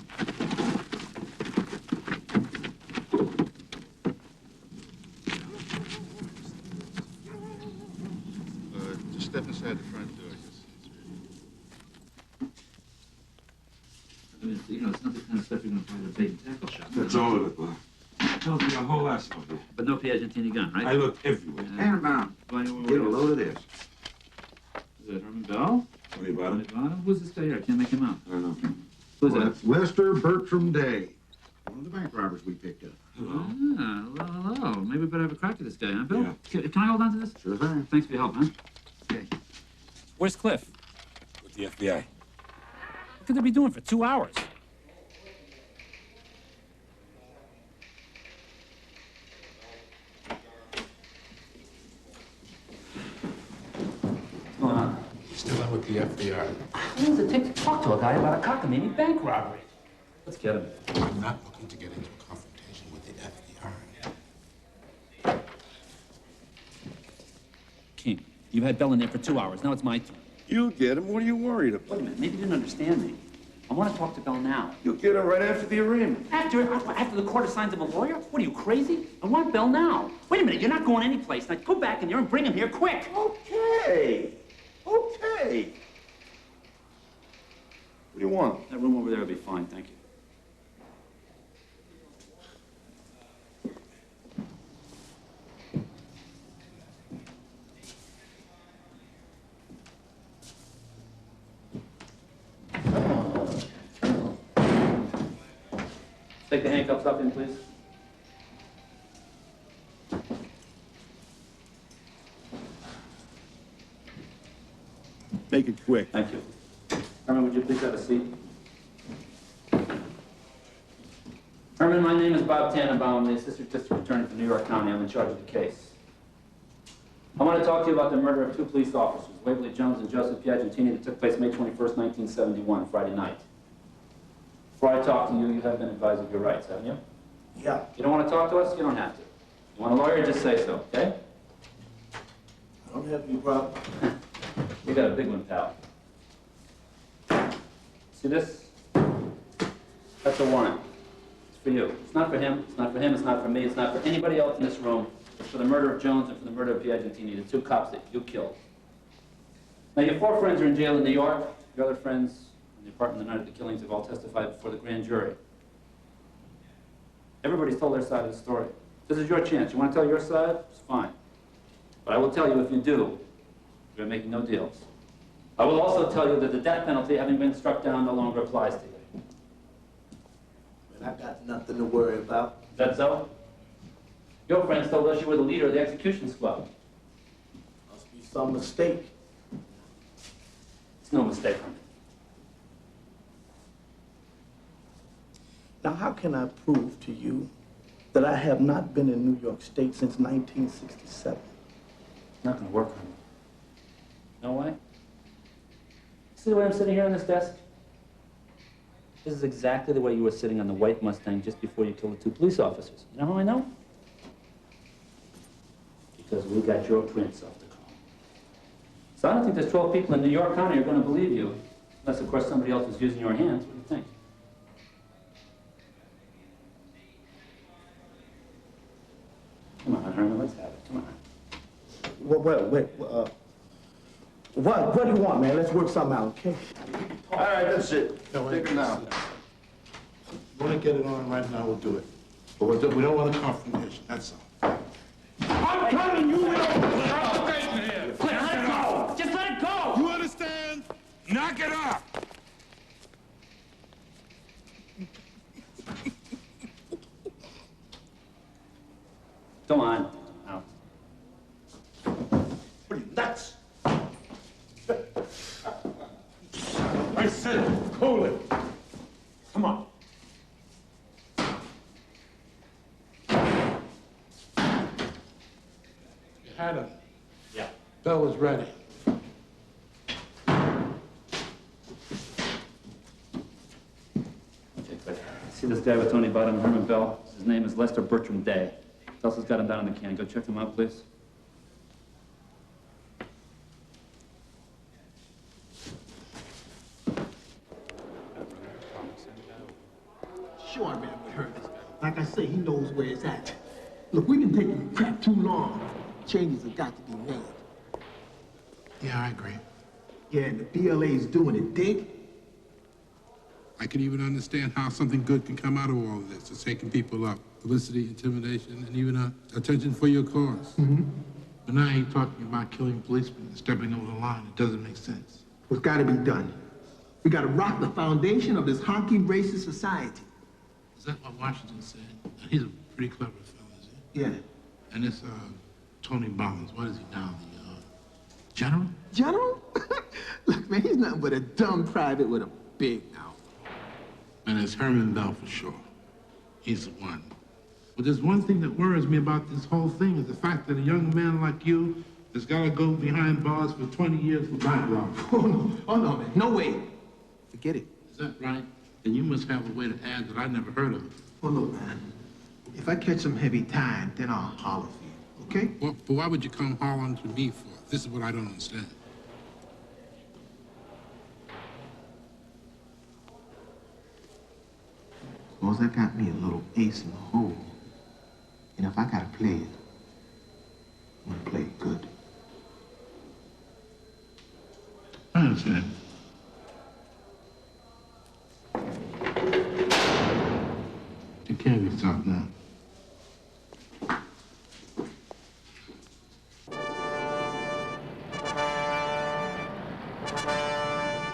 Speaker 8: Just step inside the front door.
Speaker 3: I mean, you know, it's not the kind of stuff you're going to find at a bait and tackle shop.
Speaker 1: That's all of it, Bob. Tells me a whole lot of it.
Speaker 3: But no Piagentini gun, right?
Speaker 1: I look everywhere.
Speaker 3: Handbound.
Speaker 1: Get a load of this.
Speaker 3: Is that Herman Bell?
Speaker 1: Tony Bottom?
Speaker 3: Who's this guy here? I can't make him out.
Speaker 1: I don't know.
Speaker 3: Who's
Speaker 4: Well,
Speaker 3: that?
Speaker 4: that's Lester Bertram Day, one of the bank robbers we picked up.
Speaker 3: Ah, hello. Maybe we better have a crack at this guy, huh, Bill?
Speaker 1: Yeah.
Speaker 3: Can I hold on to this?
Speaker 4: Sure thing.
Speaker 3: Thanks for your help, huh? Okay.
Speaker 5: Where's Cliff?
Speaker 1: With the FBI.
Speaker 5: What could they be doing for 2 hours?
Speaker 3: What's going on?
Speaker 9: Still in with the FBI.
Speaker 3: How long does it take to talk to a guy about a cockamamie bank robbery? Let's get him.
Speaker 9: I'm not looking to get into a confrontation with the FBI.
Speaker 3: You had Bell in there for 2 hours. Now it's my turn.
Speaker 16: You'll get him. What are you worried about?
Speaker 3: Wait a minute. Maybe you didn't understand me. I want to talk to Bell now.
Speaker 16: You'll get him right after the arraignment.
Speaker 3: After the court assigns him a lawyer? What are you, crazy? I want Bell now. Wait a minute. You're not going anyplace. Now go back in there and bring him here quick.
Speaker 16: Okay. Okay. What do you want?
Speaker 3: That room over there will be fine. Thank you. Take the handcuffs off him, please.
Speaker 16: Make it quick.
Speaker 3: Thank you. Herman, would you please have a seat? Herman, my name is Bob Tannenbaum, the Assistant District Attorney for New York County. I'm in charge of the case. I want to talk to you about the murder of 2 police officers, Waverly Jones and Joseph Piagentini, that took place May 21st, 1971, Friday night. Before I talk to you, you have been advised of your rights, haven't you?
Speaker 19: Yeah.
Speaker 3: You don't want to talk to us? You don't have to. You want a lawyer? Just say so, okay?
Speaker 19: I don't have any problem.
Speaker 3: You got a big one, pal. See this? That's a warrant. It's for you. It's not for him. It's not for him. It's not for me. It's not for anybody else in this room. It's for the murder of Jones and for the murder of Piagentini, the 2 cops that you killed. Now, your 4 friends are in jail in New York. Your other friends in the apartment the night of the killings have all testified before the grand jury. Everybody's told their side of the story. This is your chance. You want to tell your side? It's fine. But I will tell you, if you do, you're making no deals. I will also tell you that the death penalty, having been struck down, no longer applies to you.
Speaker 19: Man, I got nothing to worry about.
Speaker 3: Is that so? Your friends told us you were the leader of the execution squad.
Speaker 19: Must be some mistake.
Speaker 3: It's no mistake.
Speaker 19: Now, how can I prove to you that I have not been in New York State since 1967?
Speaker 3: It's not going to work on me. No way? See the way I'm sitting here on this desk? This is exactly the way you were sitting on the white Mustang just before you killed the 2 police officers. You know how I know? Because we got your prints off the car. So I don't think there's 12 people in New York County who are going to believe you. Unless, of course, somebody else is using your hands. What do you think? Come on, Herman, let's have it. Come on.
Speaker 19: What do you want, man? Let's work something out, okay?
Speaker 16: All right, that's it.
Speaker 9: No,
Speaker 16: Take it now.
Speaker 9: You want to get it on right now, we'll do it. But we don't want a confrontation, that's all.
Speaker 23: I'm telling you, we don't want a confrontation here.
Speaker 3: Let it go! Just let it go!
Speaker 23: You understand? Knock it off.
Speaker 3: Come on. Out.
Speaker 23: What are you, nuts? I said, cool it. Come on.
Speaker 9: You had him.
Speaker 3: Yeah.
Speaker 9: Bell was ready.
Speaker 3: Okay, good. See this guy with Tony Bottom, Herman Bell? His name is Lester Bertram Day. Elson's got him down in the can. Go check him out, please.
Speaker 19: Sure, man, with her. Like I say, he knows where it's at. Look, we've been taking crap too long. Changes have got to be made.
Speaker 9: Yeah, I agree.
Speaker 19: Yeah, and the BLA's doing it, dig?
Speaker 9: I can even understand how something good can come out of all of this. It's taking people up. Publicity, intimidation, and even attention for your cause.
Speaker 19: Mm-hmm.
Speaker 9: But now you're talking about killing policemen and stepping over the line. It doesn't make sense.
Speaker 19: What's got to be done? We got to rock the foundation of this honky racist society.
Speaker 9: Is that what Washington said? He's a pretty clever fellow, is he?
Speaker 19: Yeah.
Speaker 9: And this Tony Bollins, what is he now? The general?
Speaker 19: General? Look, man, he's nothing but a dumb private with a big mouth.
Speaker 9: And it's Herman Bell for sure. He's the one. But there's one thing that worries me about this whole thing is the fact that a young man like you has got to go behind bars for 20 years for bank robbery.
Speaker 19: Oh, no, man. No way. Forget it.
Speaker 9: Is that right? Then you must have a way to add that I never heard of.
Speaker 19: Well, look, man. If I catch some heavy time, then I'll holler for you, Okay.
Speaker 9: Well, but why would you come hollering to me for? This is what I don't understand.
Speaker 19: Suppose I got me a little ace in the hole. And if I gotta play it, I'm gonna play it good.
Speaker 9: I understand. Take care of yourself now.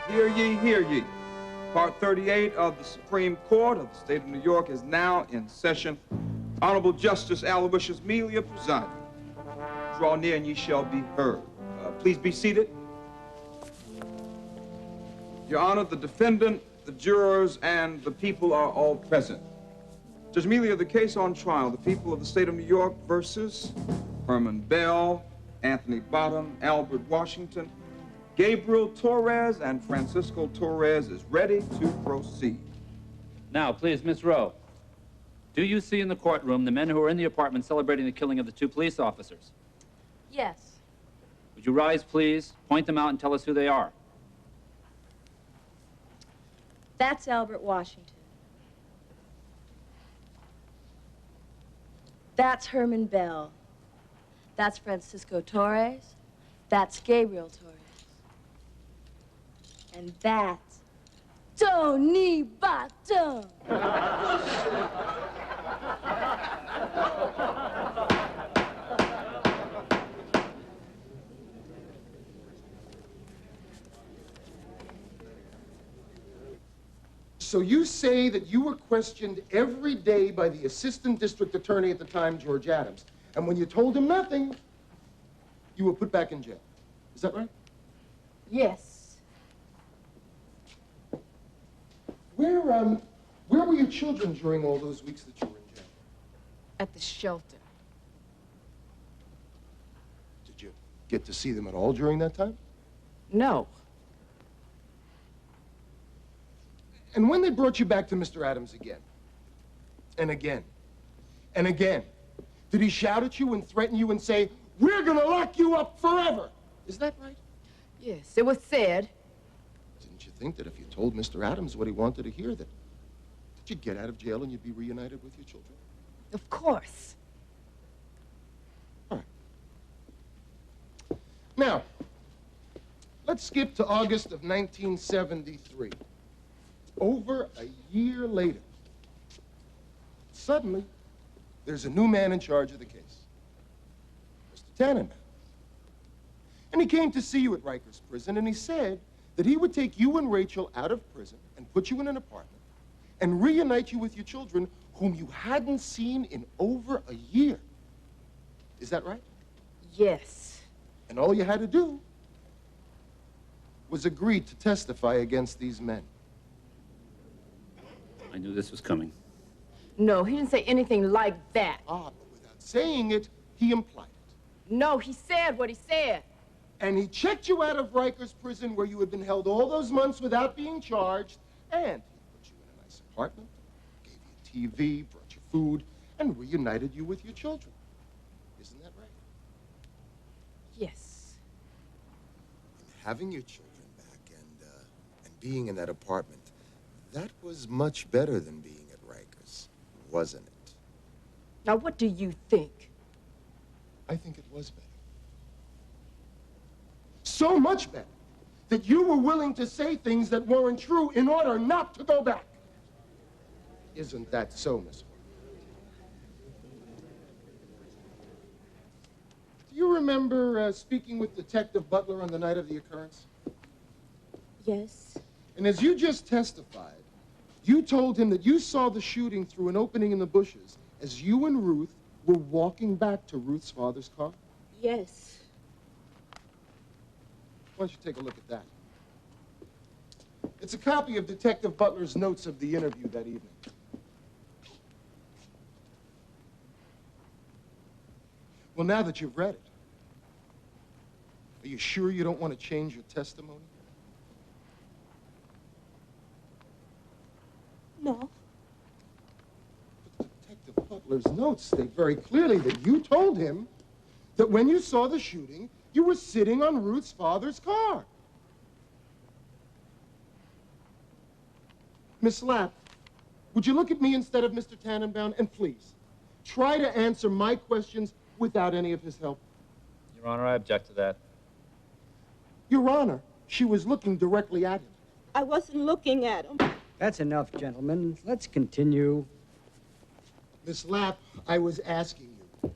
Speaker 6: Hear ye, hear ye. Part 38 of the Supreme Court of the State of New York is now in session. Honorable Justice Aloysius Melia presiding. Draw near and ye shall be heard. Please be seated. Your Honor, the defendant, the jurors, and the people are all present. Judge Melia, the case on trial, the people of the State of New York versus Herman Bell, Anthony Bottom, Albert Washington, Gabriel Torres, and Francisco Torres is ready to proceed.
Speaker 3: Now, please, Miss Rowe, do you see in the courtroom the men who are in the apartment celebrating the killing of the 2 police officers?
Speaker 14: Yes.
Speaker 3: Would you rise, please, point them out, and tell us who they are?
Speaker 14: That's Albert Washington. That's Herman Bell. That's Francisco Torres. That's Gabriel Torres. And that's Tony Bottom.
Speaker 10: So you say that you were questioned every day by the assistant district attorney at the time, George Adams, and when you told him nothing, you were put back in jail. Is that right?
Speaker 21: Yes.
Speaker 10: Where were your children during all those weeks that you were in jail?
Speaker 21: At the shelter.
Speaker 10: Did you get to see them at all during that time?
Speaker 21: No.
Speaker 10: And when they brought you back to Mr. Adams again, and again, and again, did he shout at you and threaten you and say, "We're gonna lock you up forever"? Is that right?
Speaker 21: Yes, it was said.
Speaker 10: Didn't you think that if you told Mr. Adams what he wanted to hear, that you'd get out of jail and you'd be reunited with your children?
Speaker 21: Of course.
Speaker 10: All right. Now, let's skip to August of 1973. Over a year later, suddenly, there's a new man in charge of the case, Mr. Tannenbaum. And he came to see you at Rikers Prison, and he said that he would take you and Rachel out of prison and put you in an apartment and reunite you with your children whom you hadn't seen in over a year. Is that right?
Speaker 21: Yes.
Speaker 10: And all you had to do was agree to testify against these men.
Speaker 3: I knew this was coming.
Speaker 21: No, he didn't say anything like that.
Speaker 10: Ah, but without saying it, he implied it.
Speaker 21: No, he said what he said.
Speaker 10: And he checked you out of Rikers Prison where you had been held all those months without being charged, and he put you in a nice apartment, gave you a TV, brought you food, and reunited you with your children. Isn't that right?
Speaker 21: Yes.
Speaker 11: Having your children back and being in that apartment, that was much better than being at Rikers, wasn't it?
Speaker 21: Now, what do you think?
Speaker 10: I think it was better. So much better that you were willing to say things that weren't true in order not to go back. Isn't that so, Miss Horton? Do you remember speaking with Detective Butler on the night of the occurrence?
Speaker 15: Yes.
Speaker 10: And as you just testified, you told him that you saw the shooting through an opening in the bushes as you and Ruth were walking back to Ruth's father's car?
Speaker 15: Yes.
Speaker 10: Why don't you take a look at that? It's a copy of Detective Butler's notes of the interview that evening. Well, now that you've read it, are you sure you don't want to change your testimony?
Speaker 15: No.
Speaker 10: But Detective Butler's notes state very clearly that you told him that when you saw the shooting, you were sitting on Ruth's father's car. Miss Lapp, would you look at me instead of Mr. Tannenbaum? And please, try to answer my questions without any of his help.
Speaker 3: Your Honor, I object to that.
Speaker 10: Your Honor, she was looking directly at him.
Speaker 7: I wasn't looking at him.
Speaker 17: That's enough, gentlemen. Let's continue.
Speaker 10: Miss Lapp, I was asking you,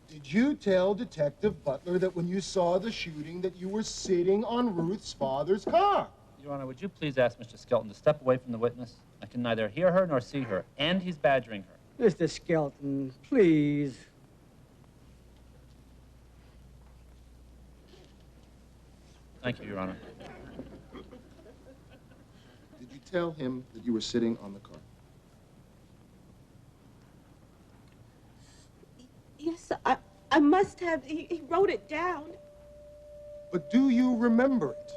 Speaker 10: did you tell Detective Butler that when you saw the shooting that you were sitting on Ruth's father's car?
Speaker 3: Your Honor, would you please ask Mr. Skelton to step away from the witness? I can neither hear her nor see her, and he's badgering her.
Speaker 17: Mr. Skelton, please.
Speaker 3: Thank you, Your Honor.
Speaker 10: Did you tell him that you were sitting on the car?
Speaker 7: Yes, I must have. He wrote it down.
Speaker 10: But do you remember it?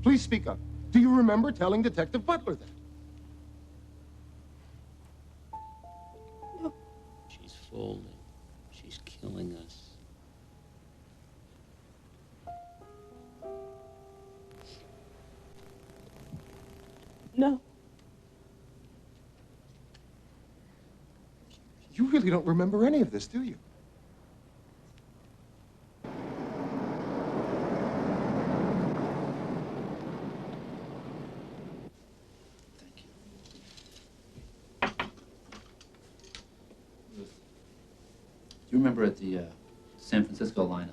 Speaker 10: Please speak up. Do you remember telling Detective Butler that?
Speaker 7: No.
Speaker 18: She's folding. She's killing us.
Speaker 7: No.
Speaker 10: You really don't remember any of this, do you?
Speaker 3: Do you remember at the San Francisco lineup,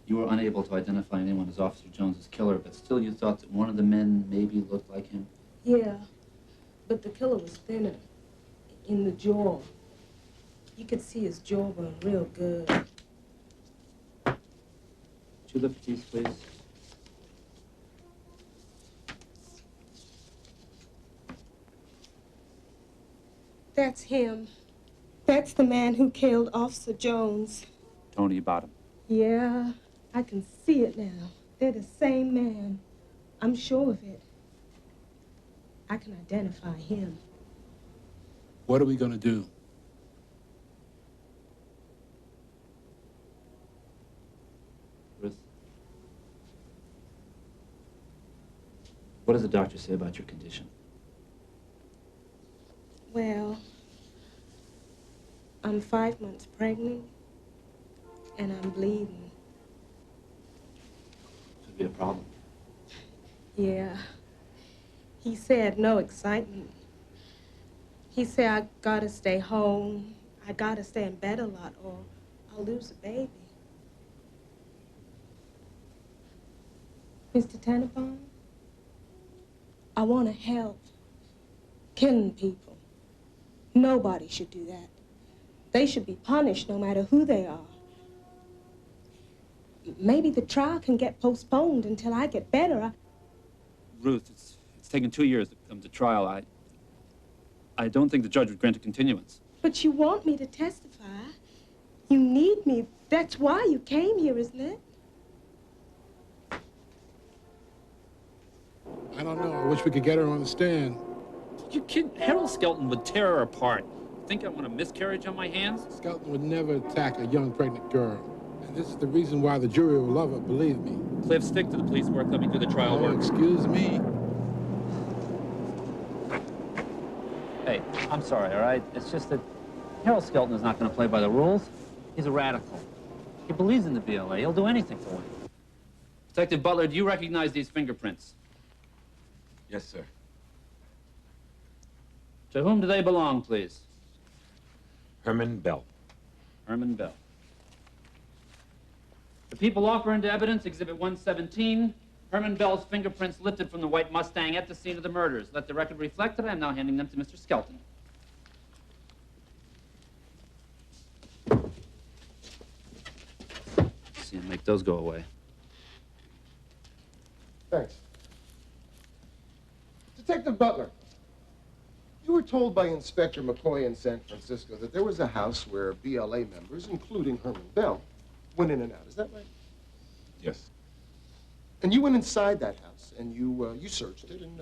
Speaker 3: you were unable to identify anyone as Officer Jones's killer, but still you thought that one of the men maybe looked like him?
Speaker 15: Yeah, but the killer was thinner in the jaw. You could see his jawbone real good.
Speaker 3: Would you lift these, please?
Speaker 7: That's him. That's the man who killed Officer Jones.
Speaker 3: Tony Bottom.
Speaker 7: Yeah, I can see it now. They're the same man. I'm sure of it. I can identify him.
Speaker 9: What are we going to do?
Speaker 3: Ruth? What does the doctor say about your condition?
Speaker 7: Well, I'm 5 months pregnant, and I'm bleeding.
Speaker 3: Could be a problem.
Speaker 7: Yeah. He said no excitement. He said I gotta stay home. I gotta stay in bed a lot, or I'll lose the baby. Mr. Tannenbaum, I want to help. Killing people. Nobody should do that. They should be punished no matter who they are. Maybe the trial can get postponed until I get better.
Speaker 3: Ruth, it's taken 2 years to come to trial. I don't think the judge would grant a continuance.
Speaker 7: But you want me to testify. You need me. That's why you came here, isn't it?
Speaker 9: I don't know. I wish we could get her on the stand.
Speaker 3: You kid, Harold Skelton would tear her apart. Think I want a miscarriage on my hands?
Speaker 9: Skelton would never attack a young pregnant girl. And this is the reason why the jury will love her, believe me.
Speaker 3: Cliff, stick to the police work. Let me do the trial work.
Speaker 9: Excuse me.
Speaker 3: Hey, I'm sorry, all right? It's just that Harold Skelton is not going to play by the rules. He's a radical. He believes in the BLA. He'll do anything for him. Detective Butler, do you recognize these fingerprints?
Speaker 2: Yes, sir.
Speaker 3: To whom do they belong, please?
Speaker 2: Herman Bell.
Speaker 3: Herman Bell. The people offer into evidence Exhibit 117, Herman Bell's fingerprints lifted from the white Mustang at the scene of the murders. Let the record reflect that I am now handing them to Mr. Skelton. See him make those go away.
Speaker 10: Thanks. Detective Butler, you were told by Inspector McCoy in San Francisco that there was a house where BLA members, including Herman Bell, went in and out. Is that right?
Speaker 2: Yes.
Speaker 10: And you went inside that house and you searched it and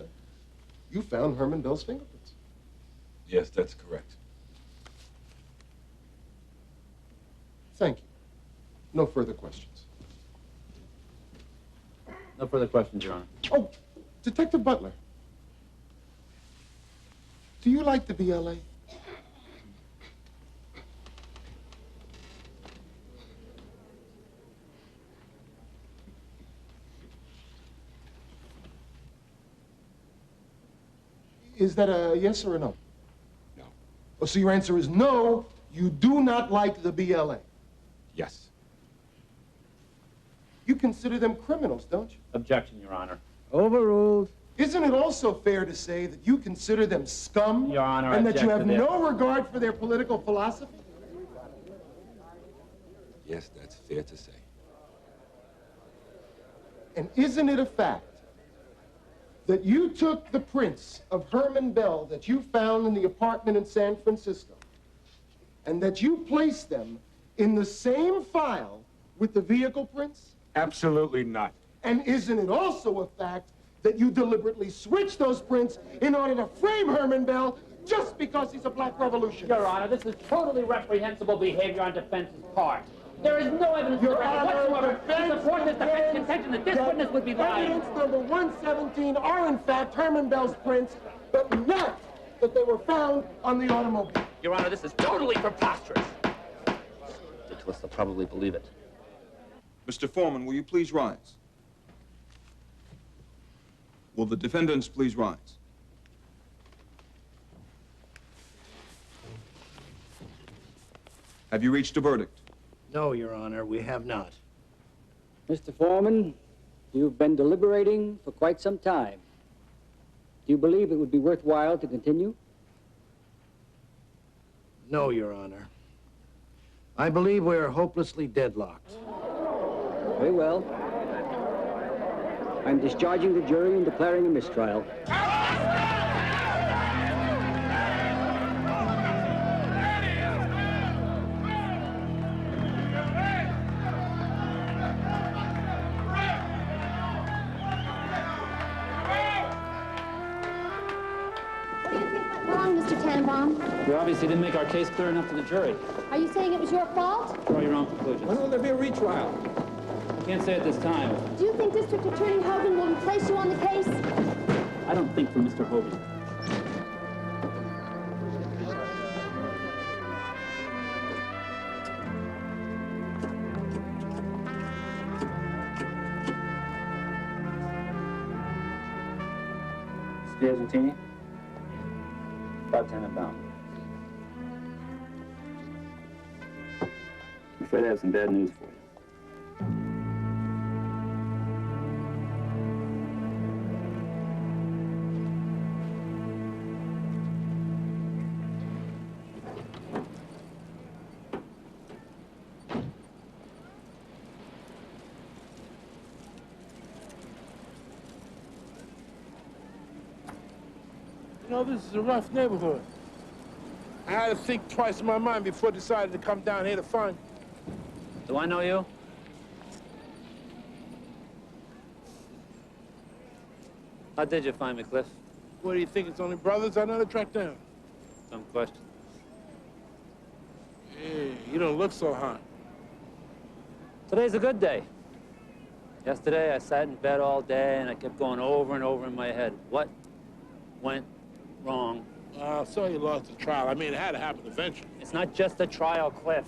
Speaker 10: you found Herman Bell's fingerprints.
Speaker 1: Yes, that's correct.
Speaker 10: Thank you. No further questions.
Speaker 3: No further questions, Your Honor.
Speaker 10: Oh, Detective Butler. Do you like the BLA? Is that a yes or a no?
Speaker 1: No.
Speaker 10: Oh, so your answer is no, you do not like the BLA.
Speaker 1: Yes.
Speaker 10: You consider them criminals, don't you?
Speaker 3: Objection, Your Honor.
Speaker 17: Overruled.
Speaker 10: Isn't it also fair to say that you consider them scum?
Speaker 3: Your Honor, I
Speaker 10: and that you have
Speaker 3: object to this.
Speaker 10: no regard for their political philosophy?
Speaker 1: Yes, that's fair to say.
Speaker 10: And isn't it a fact that you took the prints of Herman Bell that you found in the apartment in San Francisco and that you placed them in the same file with the vehicle prints?
Speaker 1: Absolutely not.
Speaker 10: And isn't it also a fact that you deliberately switched those prints in order to frame Herman Bell just because he's a black revolutionary?
Speaker 3: Your Honor, this is totally reprehensible behavior on defense's part. There is no evidence in the record whatsoever to support this defense contention that this witness would be lying.
Speaker 10: Evidence number 117 are in fact Herman Bell's prints, but not that they were found on the automobile.
Speaker 3: Your Honor, this is totally preposterous. Ridiculous, they'll probably believe it.
Speaker 6: Mr. Foreman, will you please rise? Will the defendants please rise? Have you reached a verdict?
Speaker 12: No, Your Honor, we have not.
Speaker 17: Mr. Foreman, you've been deliberating for quite some time. Do you believe it would be worthwhile to continue?
Speaker 12: No, Your Honor. I believe we are hopelessly deadlocked.
Speaker 17: Very well. I'm discharging the jury and declaring a mistrial.
Speaker 20: Wrong, Mr. Tannenbaum.
Speaker 3: You obviously didn't make our case clear enough to the jury.
Speaker 20: Are you saying it was your fault?
Speaker 3: Draw your own conclusions.
Speaker 6: When will there be a retrial?
Speaker 3: Can't say at this time.
Speaker 20: Do you think District Attorney Hogan will replace you on the case?
Speaker 3: I don't think for Mr. Hogan. Argentini? About Tannenbaum. I'm afraid I have some bad news for you.
Speaker 9: You know, this is a rough neighborhood. I had to think twice in my mind before I decided to come down here to find you.
Speaker 3: Do I know you? How did you find me, Cliff?
Speaker 9: What do you think? It's only brothers I know to track down.
Speaker 3: Some question.
Speaker 9: Hey, you don't look so hot.
Speaker 3: Today's a good day. Yesterday, I sat in bed all day, and I kept going over and over in my head. What went wrong?
Speaker 9: So you lost the trial. I mean, it had to happen eventually.
Speaker 3: It's not just a trial, Cliff.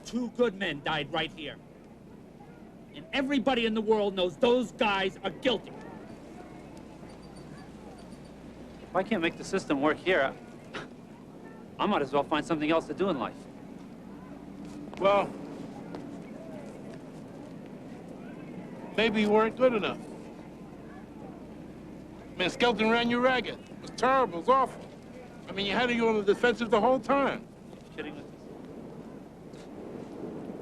Speaker 22: 2 good men died right here. And everybody in the world knows those guys are guilty.
Speaker 3: If I can't make the system work here, I might as well find something else to do in life.
Speaker 9: Well, maybe you weren't good enough. Man, Skelton ran you ragged. It was terrible. It was awful. I mean, you had you on the defensive the whole time.
Speaker 3: Kidding with me?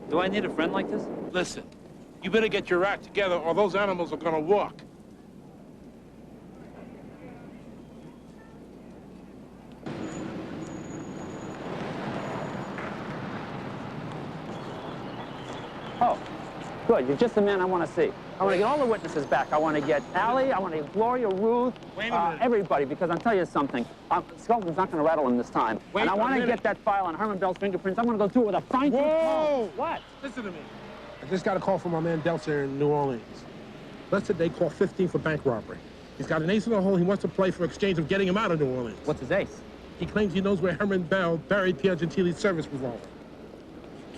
Speaker 3: Do I need a friend like this?
Speaker 9: Listen, you better get your act together or those animals are gonna walk.
Speaker 3: Oh, Good. You're just the man I want to see. I want to get all the witnesses back. I want to get Allie. I want to get Gloria, Ruth, everybody, because I'll tell you something. Skelton's not going to rattle him this time.
Speaker 9: Wait
Speaker 3: and I want
Speaker 9: a
Speaker 3: to get that file on Herman Bell's fingerprints. I want to go through it with a fine-tooth comb. What?
Speaker 9: Listen to me. I just got a call from my man Delcer in New Orleans. Lester Day called 15 for bank robbery. He's got an ace in the hole he wants to play for exchange of getting him out of New Orleans.
Speaker 3: What's his ace?
Speaker 9: He claims he knows where Herman Bell buried Pierre Gentili's service revolver.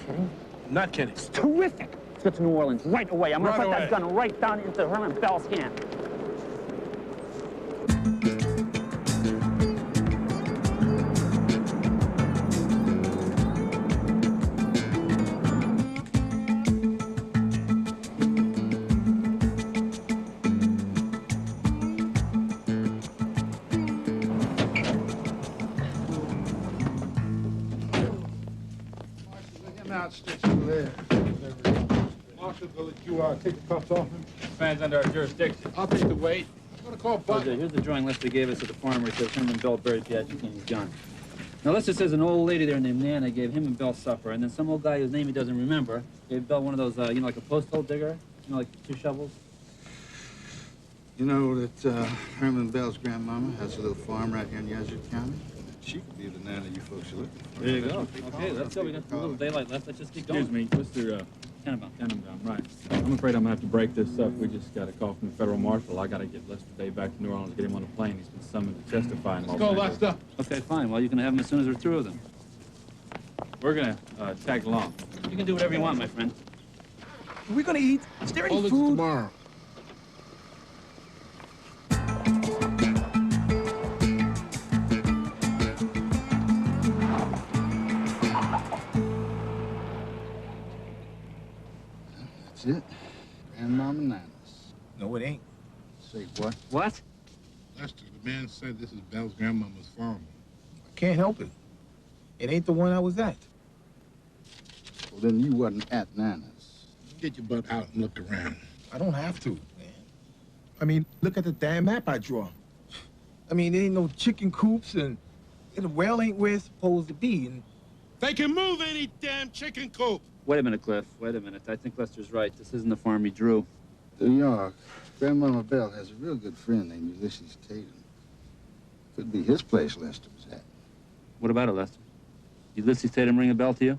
Speaker 3: Kidding?
Speaker 9: Not kidding.
Speaker 3: It's terrific. Let's get to New Orleans right away. I'm going to put that gun right down into Herman Bell's hand.
Speaker 9: Marshal, will you take the cuffs off him?
Speaker 3: Man's under our jurisdiction.
Speaker 9: I'll take the weight. I'm going to call Buck.
Speaker 3: Here's the drawing Lester gave us at the farm where it says Herman Bell buried Pierre Gentili's gun. Now, Lester says an old lady there named Nana gave him and Bell supper, and then some old guy whose name he doesn't remember gave Bell one of those, you know, like a post hole digger, you know, like 2 shovels.
Speaker 4: You know that Herman Bell's grandmama has a little farm right here in Yazoo County? She could be the Nana you folks are looking for.
Speaker 3: There you go. Okay, let's go. We got a little daylight left. Let's just keep going.
Speaker 8: Excuse me, Mr. Tenenbaum, right. I'm afraid I'm going to have to break this up. We just got a call from the federal marshal. I got to get Lester Day back to New Orleans, get him on a plane. He's been summoned to testify in Los Angeles.
Speaker 9: Lester.
Speaker 3: Okay, fine. Well, you can have him as soon as we're through with him.
Speaker 8: We're going to tag along.
Speaker 3: You can do whatever you want, my friend.
Speaker 19: Are we gonna eat? Is there any
Speaker 9: Hold it
Speaker 19: food?
Speaker 9: tomorrow.
Speaker 4: That's it. Grandmama Nana's.
Speaker 19: No, it ain't.
Speaker 4: Say what?
Speaker 3: What?
Speaker 9: Lester, the man said this is Bell's grandmama's farm.
Speaker 19: I can't help it. It ain't the one I was at.
Speaker 4: Well, then you wasn't at Nana's.
Speaker 9: Get your butt out and look around.
Speaker 19: I don't have to, man. I mean, look at the damn map I draw. I mean, there ain't no chicken coops, and the well ain't where it's supposed to be. And
Speaker 9: they can move any damn chicken coop.
Speaker 3: Wait a minute, Cliff. Wait a minute. I think Lester's right. This isn't the farm he drew.
Speaker 4: New York. Grandmama Bell has a real good friend named Ulysses Tatum. Could be his place Lester was at.
Speaker 3: What about it, Lester? Ulysses Tatum ring a bell to you?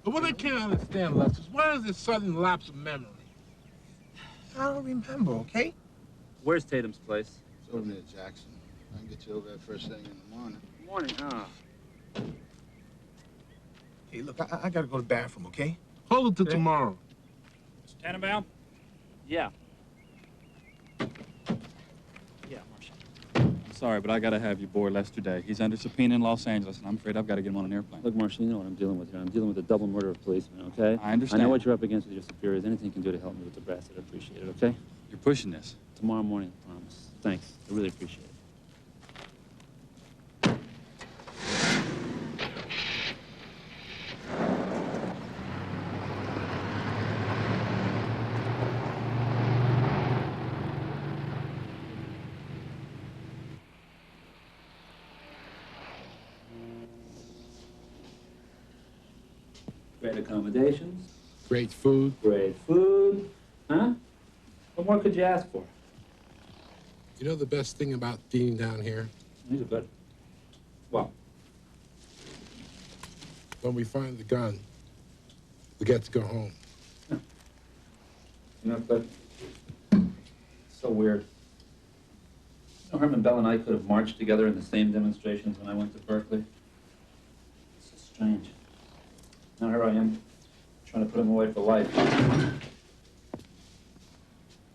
Speaker 9: But what I can't understand, Lester, is why is this sudden lapse of memory?
Speaker 19: I don't remember, okay?
Speaker 3: Where's Tatum's place?
Speaker 4: It's over near Jackson. I can get you over there first thing in the morning.
Speaker 3: Morning, huh?
Speaker 19: Hey, look, I gotta go to the bathroom, okay?
Speaker 9: Hold it till tomorrow.
Speaker 22: Mr. Tannenbaum?
Speaker 3: Yeah.
Speaker 22: Yeah, Marshal.
Speaker 8: I'm sorry, but I got to have your boy Lester Day. He's under subpoena in Los Angeles, and I'm afraid I've got to get him on an airplane.
Speaker 3: Look, Marshal, you know what I'm dealing with here. I'm dealing with a double murder of policemen, okay?
Speaker 8: I understand.
Speaker 3: I know what you're up against with your superiors. Anything you can do to help me with the brass, I'd appreciate it, okay?
Speaker 8: You're pushing this.
Speaker 3: Tomorrow morning, I promise. Thanks. I really appreciate it. Great accommodations.
Speaker 9: Great food.
Speaker 3: Great food. Huh? What more could you ask for?
Speaker 9: You know the best thing about being down here?
Speaker 3: These are good. Well,
Speaker 9: when we find the gun, we get to go home.
Speaker 3: You know, Cliff, it's so weird. You know, Herman Bell and I could have marched together in the same demonstrations when I went to Berkeley. It's so strange. Now here I am, trying to put him away for life.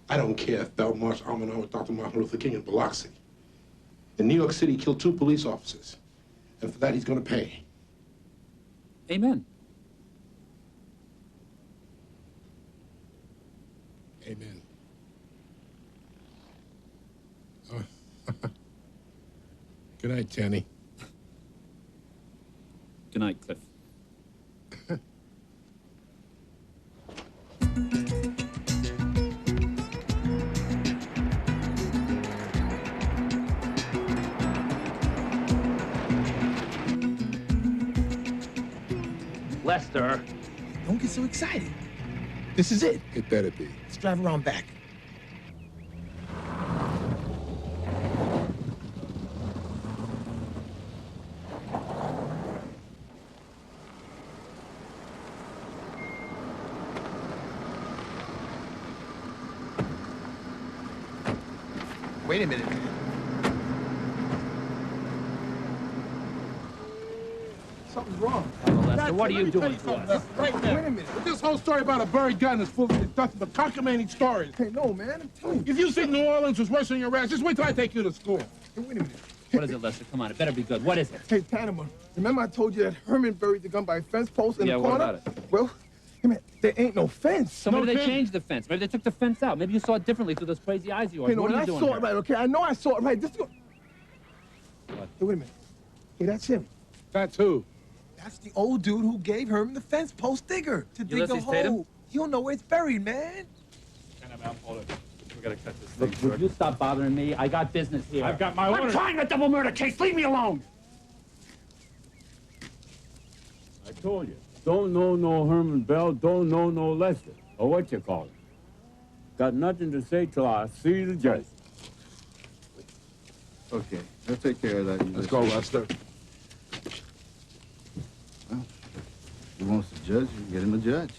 Speaker 9: I don't care if Bell marched arm in arm with Dr. Martin Luther King in Biloxi. In New York City, he killed 2 police officers. And for that, he's going to pay.
Speaker 3: Amen.
Speaker 9: Amen. Good night, Tanny.
Speaker 3: Good night, Cliff.
Speaker 22: Lester.
Speaker 19: Don't get so excited. This is it.
Speaker 5: It better be.
Speaker 19: Let's drive around back. Wait a minute, man. Something's wrong.
Speaker 22: Lester, what are you doing to us?
Speaker 5: Right now.
Speaker 19: Wait a minute.
Speaker 5: This whole story about a buried gun is full of nothing but cockamamie stories.
Speaker 19: Hey, no, man. I'm telling you.
Speaker 5: If you think New Orleans was worse than your ass, just wait till I take you to school.
Speaker 19: Hey, wait a minute.
Speaker 22: What is it, Lester? Come on, it better be good. What is it?
Speaker 19: Hey, Panama, remember I told you that Herman buried the gun by a fence post in the corner?
Speaker 22: Yeah, what about it?
Speaker 19: Well, hey, man, there ain't no fence.
Speaker 22: So maybe they changed the fence. Maybe they took the fence out. Maybe you saw it differently through those crazy eyes of yours.
Speaker 19: Hey, no,
Speaker 22: What are you
Speaker 19: I
Speaker 22: doing
Speaker 19: saw
Speaker 22: here?
Speaker 19: it right, okay? I know I saw it right. This is what? Hey, wait a minute. Hey, that's him.
Speaker 5: That's who?
Speaker 19: That's the old dude who gave Herman the fence post digger to dig a
Speaker 22: Ulysses Tatum?
Speaker 19: hole. You don't know where it's buried, man.
Speaker 8: Hold it. We gotta cut this
Speaker 22: Look,
Speaker 8: thing
Speaker 22: would you stop bothering me? I got business here.
Speaker 8: I've got my
Speaker 22: I'm
Speaker 8: orders.
Speaker 22: trying a double murder case. Leave me alone.
Speaker 13: I told you. Don't know no Herman Bell, don't know no Lester. Or what you call it. Got nothing to say till I see the judge.
Speaker 4: Okay, I'll take care of that.
Speaker 5: Let's go, Lester.
Speaker 4: Well, if he wants to judge, you get him a judge.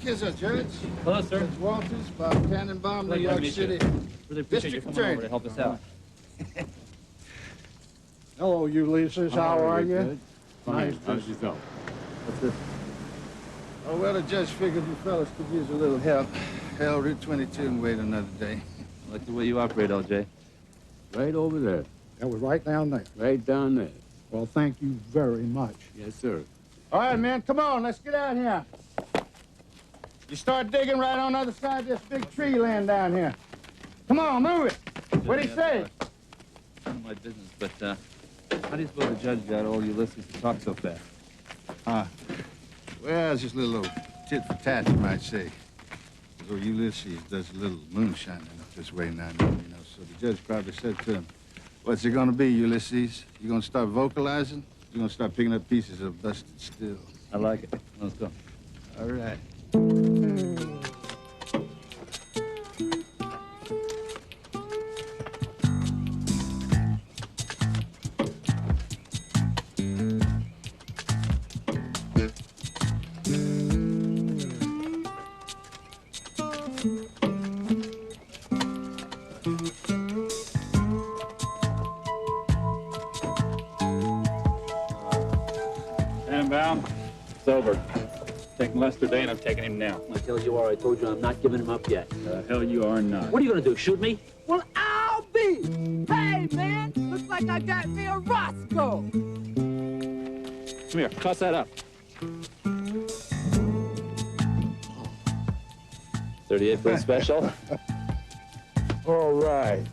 Speaker 4: Here's our judge.
Speaker 3: Hello, sir.
Speaker 4: Judge Walters, Bob Tannenbaum, New
Speaker 3: Glad to
Speaker 4: York
Speaker 3: meet you.
Speaker 4: City.
Speaker 3: Really appreciate you
Speaker 4: District
Speaker 3: coming over
Speaker 4: Attorney.
Speaker 3: to help us out.
Speaker 12: Hello, Ulysses. How are you?
Speaker 13: Fine. How's yourself?
Speaker 3: What's this?
Speaker 4: Oh, well, the judge figured you fellas could use a little help. Hell, Route 22 and wait another day.
Speaker 3: I like the way you operate, LJ.
Speaker 13: Right over there.
Speaker 12: That was right down there.
Speaker 13: Right down there.
Speaker 12: Well, thank you very much.
Speaker 13: Yes, sir.
Speaker 12: All right, man, come on. Let's get out here. You start digging right on the other side of this big tree laying down here. Come on, move it. What'd he say?
Speaker 3: None of my business, but how do you suppose the judge got old Ulysses to talk so fast?
Speaker 4: Well, it's just a little tit for tat, you might say. So Ulysses does a little moonshining up this way now and then, you know. So the judge probably said to him, "What's it gonna be, Ulysses? You gonna start vocalizing? You gonna start picking up pieces of busted steel?"
Speaker 3: I like it. Let's go.
Speaker 4: All right.
Speaker 8: Tannenbaum, it's over. Taking Lester Day and I'm taking him now.
Speaker 3: I tell you are. I told you I'm not giving him up yet.
Speaker 8: The hell you are not.
Speaker 3: What are you gonna do? Shoot me?
Speaker 16: Well, I'll be. Hey, man, looks like I got me a Roscoe.
Speaker 3: Come here. Toss that up. 38 foot special.
Speaker 12: All right.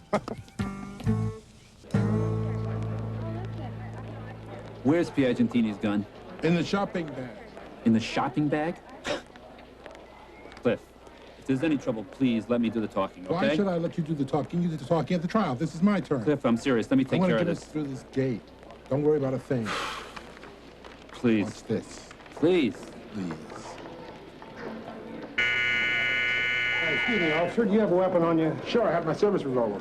Speaker 3: Where's Piagentini's gun?
Speaker 5: In the shopping bag.
Speaker 3: In the shopping bag? Cliff, if there's any trouble, please let me do the talking, okay?
Speaker 5: Why should I let you do the talking? You do the talking at the trial. This is my turn.
Speaker 3: Cliff, I'm serious. Let me take
Speaker 5: I
Speaker 3: care
Speaker 5: want
Speaker 3: of
Speaker 5: to
Speaker 3: this.
Speaker 5: get us through this gate. Don't worry about a thing.
Speaker 3: Please.
Speaker 5: What's this?
Speaker 3: Please.
Speaker 5: Please.
Speaker 12: Excuse me, officer. Do you have a weapon on you?
Speaker 5: Sure, I have my service revolver.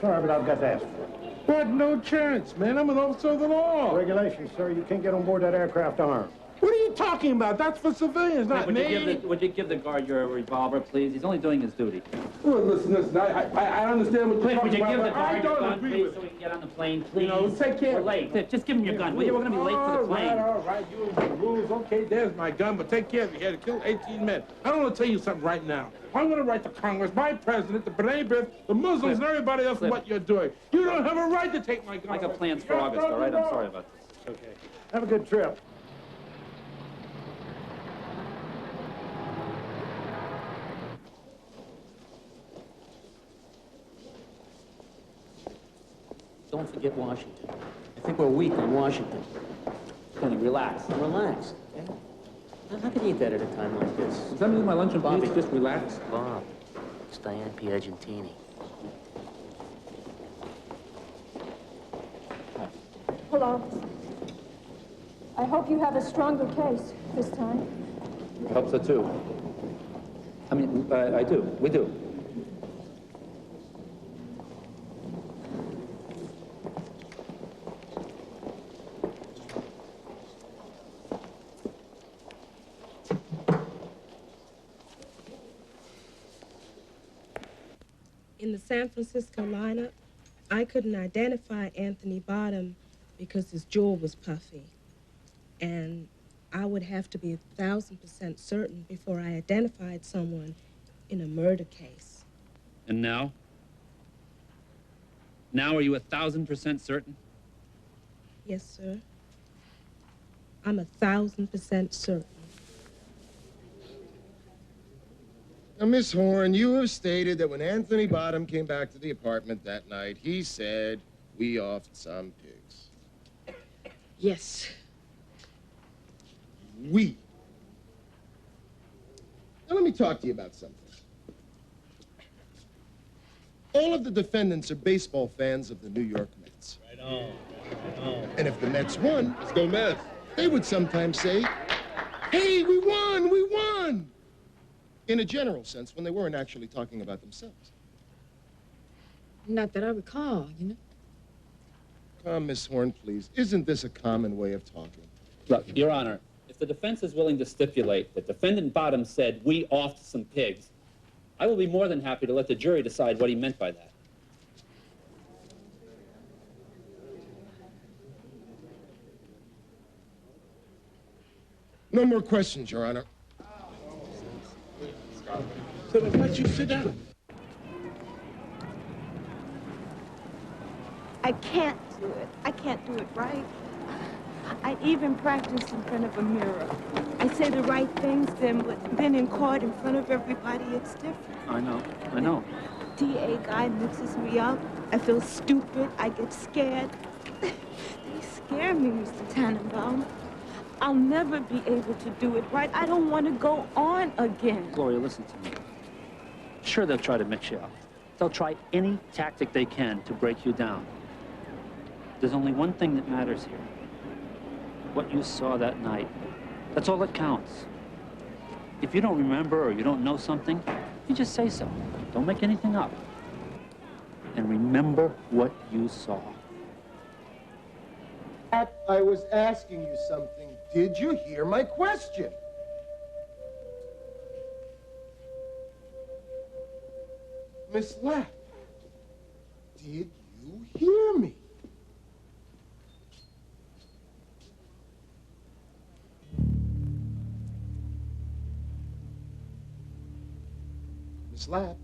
Speaker 12: Sorry, but I've got to ask for it.
Speaker 5: What? No chance, man. I'm an officer of the law.
Speaker 12: Regulations, sir. You can't get on board that aircraft armed.
Speaker 5: What are you talking about? That's for civilians, not me.
Speaker 3: Would you give the guard your revolver, please? He's only doing his duty.
Speaker 5: Well, listen, I understand what you're
Speaker 3: Quick, would
Speaker 5: talking
Speaker 3: you give
Speaker 5: about,
Speaker 3: the
Speaker 5: but I
Speaker 3: guard your
Speaker 5: don't
Speaker 3: gun,
Speaker 5: agree
Speaker 3: please,
Speaker 5: with
Speaker 3: so
Speaker 5: it.
Speaker 3: we can get on the plane, please?
Speaker 5: You know, take care.
Speaker 3: We're late. Just give him your gun, will you? We're going to be late for the plane.
Speaker 5: All right, you and the rules. Okay, there's my gun, but take care of it. You had to kill 18 men. I don't want to tell you something right now. I'm going to write to Congress, my president, the B'nai B'rith, the Muslims, and everybody else what you're doing. You don't have a right to take my gun.
Speaker 3: I got plans for August, all right? I'm sorry about this.
Speaker 5: Okay. Have a good trip.
Speaker 18: Don't forget Washington. I think we're weak on Washington.
Speaker 3: Tony, relax.
Speaker 18: Relax. Okay? How can you eat that at a time like this?
Speaker 8: Does that mean my lunch and Bobby? Just relax.
Speaker 18: Bob, it's Diane Piagentini.
Speaker 21: Hello. I hope you have a stronger case this time.
Speaker 3: I hope so, too. I mean, I do. We do.
Speaker 7: In the San Francisco lineup, I couldn't identify Anthony Bottom because his jaw was puffy. And I would have to be 1,000% certain before I identified someone in a murder case.
Speaker 3: And now? Now are you 1,000% certain?
Speaker 7: Yes, sir. I'm 1,000% certain.
Speaker 10: Now, Miss Horn, you have stated that when Anthony Bottom came back to the apartment that night, he said, "We offed some pigs."
Speaker 7: Yes.
Speaker 10: We. Now, let me talk to you about something. All of the defendants are baseball fans of the New York Mets.
Speaker 18: Right on. Right on.
Speaker 10: And if the Mets won,
Speaker 18: Let's go Mets.
Speaker 10: they would sometimes say, "Hey, we won, we won." In a general sense, when they weren't actually talking about themselves.
Speaker 21: Not that I recall, you know.
Speaker 10: Come, Miss Horn, please. Isn't this a common way of talking?
Speaker 3: Look, Your Honor, if the defense is willing to stipulate that Defendant Bottom said we offed some pigs, I will be more than happy to let the jury decide what he meant by that.
Speaker 10: No more questions, Your Honor.
Speaker 5: So why don't you sit down?
Speaker 11: I can't do it. I can't do it right. I even practice in front of a mirror. I say the right things then, but then in court in front of everybody, it's different.
Speaker 3: I know, I know.
Speaker 11: DA guy mixes me up. I feel stupid. I get scared. They scare me, Mr. Tannenbaum. I'll never be able to do it right. I don't want to go on again.
Speaker 3: Gloria, listen to me. Sure, they'll try to mix you up. They'll try any tactic they can to break you down. There's only one thing that matters here. What you saw that night. That's all that counts. If you don't remember or you don't know something, you just say so. Don't make anything up. And remember what you saw.
Speaker 10: I was asking you something. Did you hear my question? Miss Lapp, did you hear me? Miss Lapp?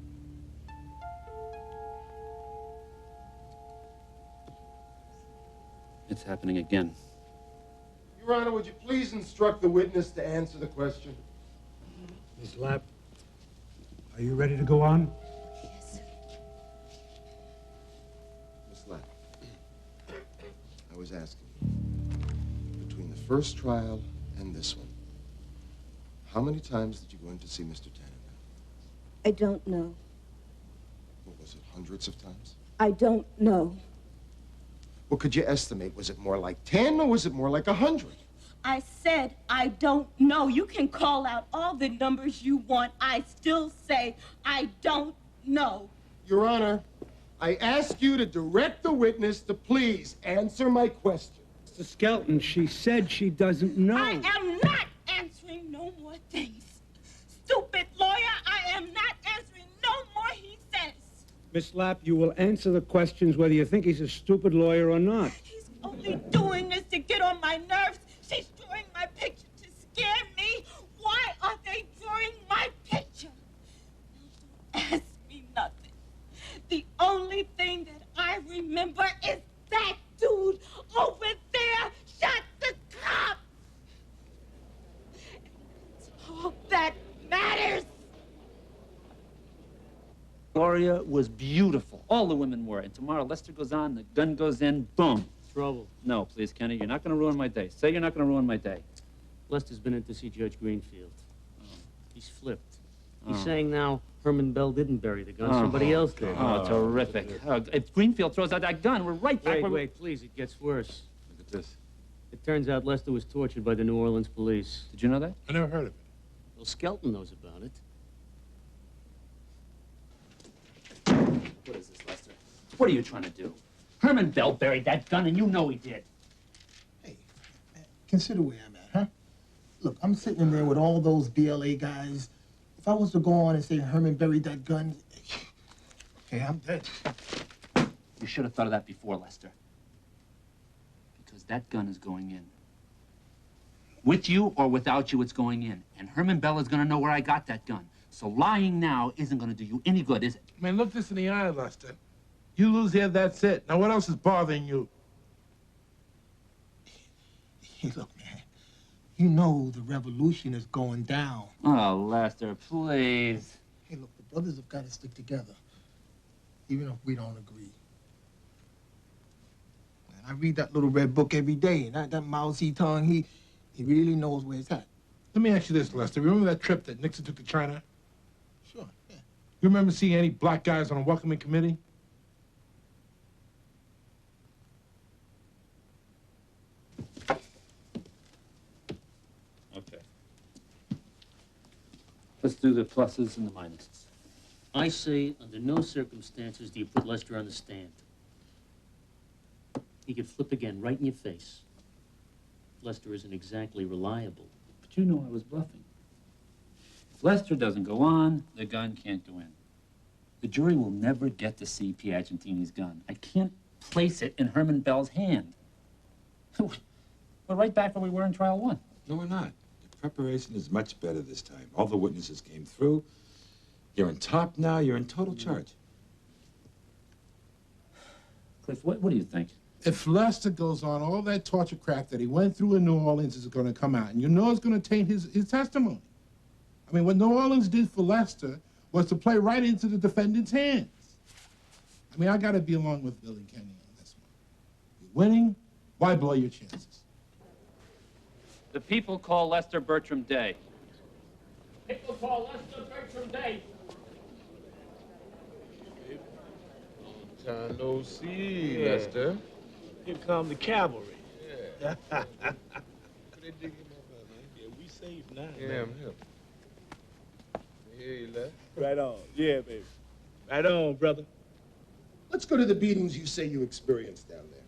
Speaker 3: It's happening again.
Speaker 10: Your Honor, would you please instruct the witness to answer the question?
Speaker 14: Miss Lapp, are you ready to go on?
Speaker 10: Yes. Miss Lapp, I was asking you, between the first trial and this one, how many times did you go in to see Mr. Tannenbaum?
Speaker 11: I don't know.
Speaker 10: What was it, hundreds of times?
Speaker 11: I don't know.
Speaker 10: Well, could you estimate? Was it more like 10 or was it more like 100?
Speaker 11: I said I don't know. You can call out all the numbers you want. I still say I don't know.
Speaker 10: Your Honor, I ask you to direct the witness to please answer my question.
Speaker 14: Mr. Skelton, she said she doesn't know.
Speaker 16: I am not answering no more things. Stupid lawyer, I am not answering no more he says.
Speaker 14: Miss Lapp, you will answer the questions whether you think he's a stupid lawyer or not.
Speaker 16: He's only doing this to get on my nerves. She's drawing my picture to scare me. Why are they drawing my picture? Don't ask me nothing. The only thing that I remember is that dude over there shot the cop. That's all that matters.
Speaker 3: Gloria was beautiful. All the women were. And tomorrow Lester goes on, the gun goes in, boom.
Speaker 18: Trouble.
Speaker 3: No, please, Kenny, you're not going to ruin my day. Say you're not going to ruin my day.
Speaker 18: Lester's been in to see Judge Greenfield. He's flipped. He's
Speaker 3: Oh.
Speaker 18: saying now Herman Bell didn't bury the gun. Somebody else did.
Speaker 3: Oh, terrific. If Greenfield throws out that gun, we're right back.
Speaker 18: Wait, please, it gets worse.
Speaker 1: Look at this.
Speaker 18: It turns out Lester was tortured by the New Orleans police.
Speaker 3: Did you know that?
Speaker 14: I never heard of it.
Speaker 18: Well, Skelton knows about it.
Speaker 3: What is this, Lester? What are you trying to do? Herman Bell buried that gun, and you know he did.
Speaker 19: Consider where I'm at, huh? Look, I'm sitting in there with all those BLA guys. If I was to go on and say Herman buried that gun, hey, I'm dead.
Speaker 3: You should have thought of that before, Lester. Because that gun is going in. With you or without you, it's going in. And Herman Bell is going to know where I got that gun. So lying now isn't going to do you any good, is it?
Speaker 5: Man, look this in the eye, Lester. You lose here, that's it. Now, what else is bothering you?
Speaker 19: Hey, look, man, you know the revolution is going down.
Speaker 3: Oh, Lester, please.
Speaker 19: Hey, look, the brothers have got to stick together, even if we don't agree. Man, I read that little red book every day, and that Mao Zedong, he really knows where it's at.
Speaker 5: Let me ask you this, Lester. Remember that trip that Nixon took to China?
Speaker 19: Sure, yeah.
Speaker 5: You remember seeing any black guys on a welcoming committee?
Speaker 3: Okay. Let's do the pluses and the minuses.
Speaker 18: I say, under no circumstances do you put Lester on the stand. He could flip again right in your face. Lester isn't exactly reliable.
Speaker 3: But you know I was bluffing. If Lester doesn't go on, the gun can't go in. The jury will never get to see Piagentini's gun. I can't place it in Herman Bell's hand. We're right back where we were in trial one.
Speaker 1: No, we're not. The preparation is much better this time. All the witnesses came through. You're on top now. You're in total charge.
Speaker 3: Cliff, what do you think?
Speaker 5: If Lester goes on, all that torture crap that he went through in New Orleans is going to come out. And you know it's going to taint his testimony. I mean, what New Orleans did for Lester was to play right into the defendant's hands. I mean, I got to be along with Bill and Kenny on this one. You're winning, why blow your chances?
Speaker 3: The people call Lester Bertram Day. People call Lester Bertram Day.
Speaker 2: Long time no see,
Speaker 14: Yeah.
Speaker 2: Lester.
Speaker 14: Here come the cavalry.
Speaker 2: Yeah.
Speaker 14: Yeah,
Speaker 2: They dig him up, man.
Speaker 14: we safe now.
Speaker 2: Yeah,
Speaker 14: man.
Speaker 2: I'm here. I hear you, Les.
Speaker 14: Right on. Yeah, baby. Right on, brother.
Speaker 10: Let's go to the beatings you say you experienced down there.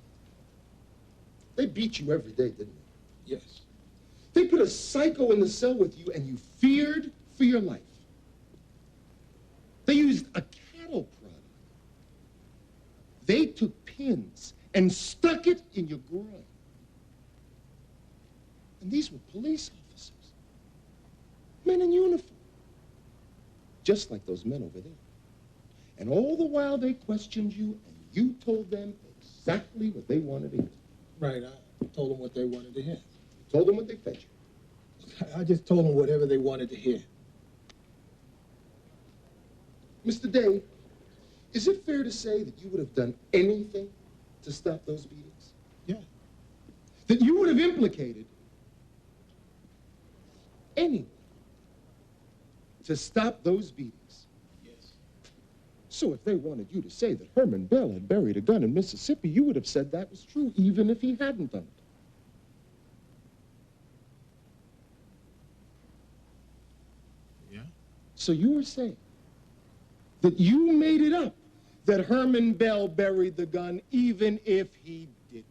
Speaker 10: They beat you every day, didn't they? Yes. They put a psycho in the cell with you, and you feared for your life. They used a cattle prod. They took pins and stuck it in your groin. And these were police officers. Men in uniform. Just like those men over there. And all the while they questioned you, and you told them exactly what they wanted to hear.
Speaker 19: Right, I told them what they wanted to hear.
Speaker 10: Told them what they fed you.
Speaker 19: I just told them whatever they wanted to hear.
Speaker 10: Mr. Day, is it fair to say that you would have done anything to stop those beatings?
Speaker 19: Yeah.
Speaker 10: That you would have implicated anyone to stop those beatings?
Speaker 19: Yes.
Speaker 10: So if they wanted you to say that Herman Bell had buried a gun in Mississippi, you would have said that was true, even if he hadn't done it.
Speaker 19: Yeah.
Speaker 10: So you were saying that you made it up that Herman Bell buried the gun even if he didn't.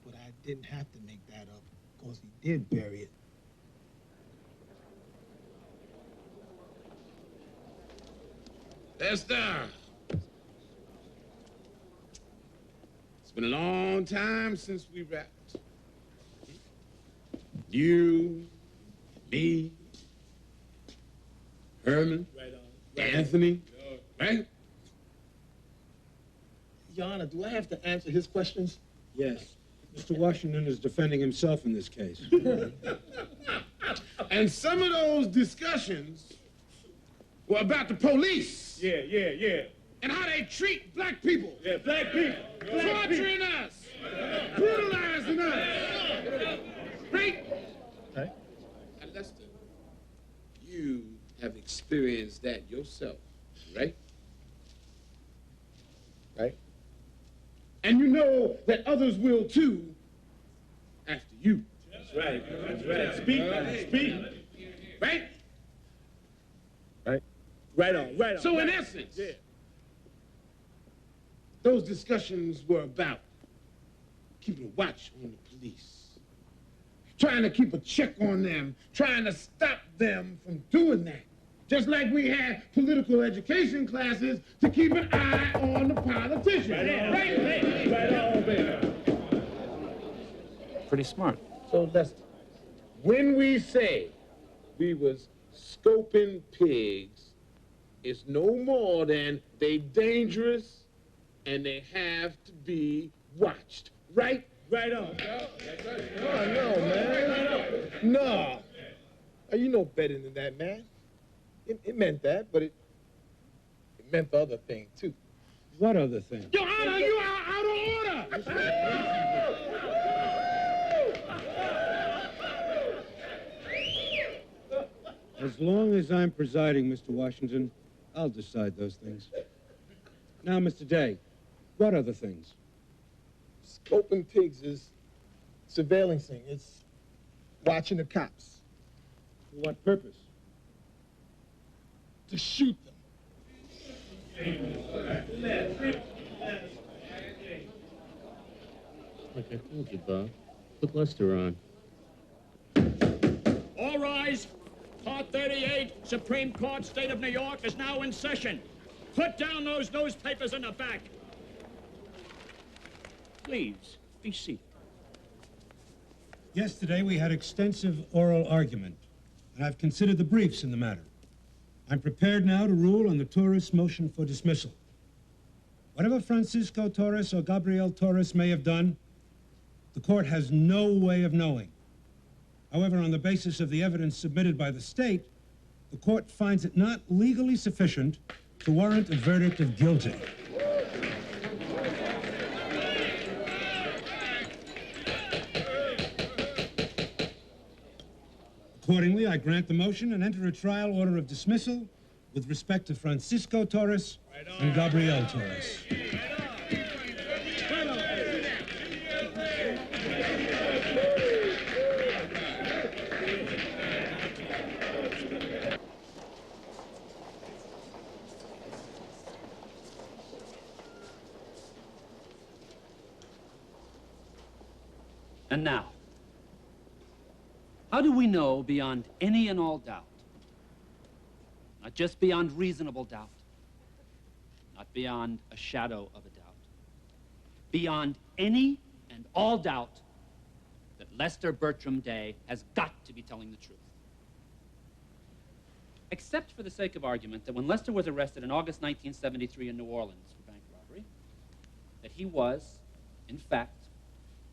Speaker 19: But I didn't have to make that up, because he did bury it.
Speaker 5: Lester! It's been a long time since we rapped. You, me, Herman, Anthony, right?
Speaker 19: Your Honor, do I have to answer his questions?
Speaker 14: Yes. Mr. Washington is defending himself in this case.
Speaker 5: And some of those discussions were about the police.
Speaker 15: Yeah.
Speaker 5: And how they treat black people.
Speaker 15: Yeah, black people.
Speaker 5: Torturing us. Brutalizing us. Right?
Speaker 19: Right.
Speaker 5: And Lester, you have experienced that yourself, right?
Speaker 19: Right.
Speaker 5: And you know that others will too after you.
Speaker 15: That's right. Speak.
Speaker 5: Right?
Speaker 19: Right.
Speaker 15: Right on.
Speaker 5: So in essence, those discussions were about keeping a watch on the police, trying to keep a check on them, trying to stop them from doing that. Just like we had political education classes to keep an eye on the politicians.
Speaker 15: Right on, baby.
Speaker 3: Pretty smart.
Speaker 5: So Lester, when we say we was scoping pigs, it's no more than they dangerous and they have to be watched, right?
Speaker 15: Right on.
Speaker 19: Oh, no, man. No. You know better than that, man. It meant that, but it meant the other thing, too.
Speaker 14: What other thing?
Speaker 5: Your Honor, you are out of order!
Speaker 14: As long as I'm presiding, Mr. Washington, I'll decide those things. Now, Mr. Day, what other things?
Speaker 19: Scoping pigs is surveillancing. It's watching the cops.
Speaker 14: For what purpose?
Speaker 19: To shoot them.
Speaker 18: Like I told you, Bob. Put Lester on.
Speaker 22: All rise. Part 38, Supreme Court, State of New York, is now in session. Put down those newspapers in the back. Please, be seated.
Speaker 14: Yesterday, we had extensive oral argument, and I've considered the briefs in the matter. I'm prepared now to rule on the tourist's motion for dismissal. Whatever Francisco Torres or Gabriel Torres may have done, the court has no way of knowing. However, on the basis of the evidence submitted by the state, the court finds it not legally sufficient to warrant a verdict of guilty. Accordingly, I grant the motion and enter a trial order of dismissal with respect to Francisco Torres and Gabriel Torres.
Speaker 3: And now, how do we know beyond any and all doubt, not just beyond reasonable doubt, not beyond a shadow of a doubt, beyond any and all doubt, that Lester Bertram Day has got to be telling the truth? Except for the sake of argument that when Lester was arrested in August 1973 in New Orleans for bank robbery, that he was, in fact,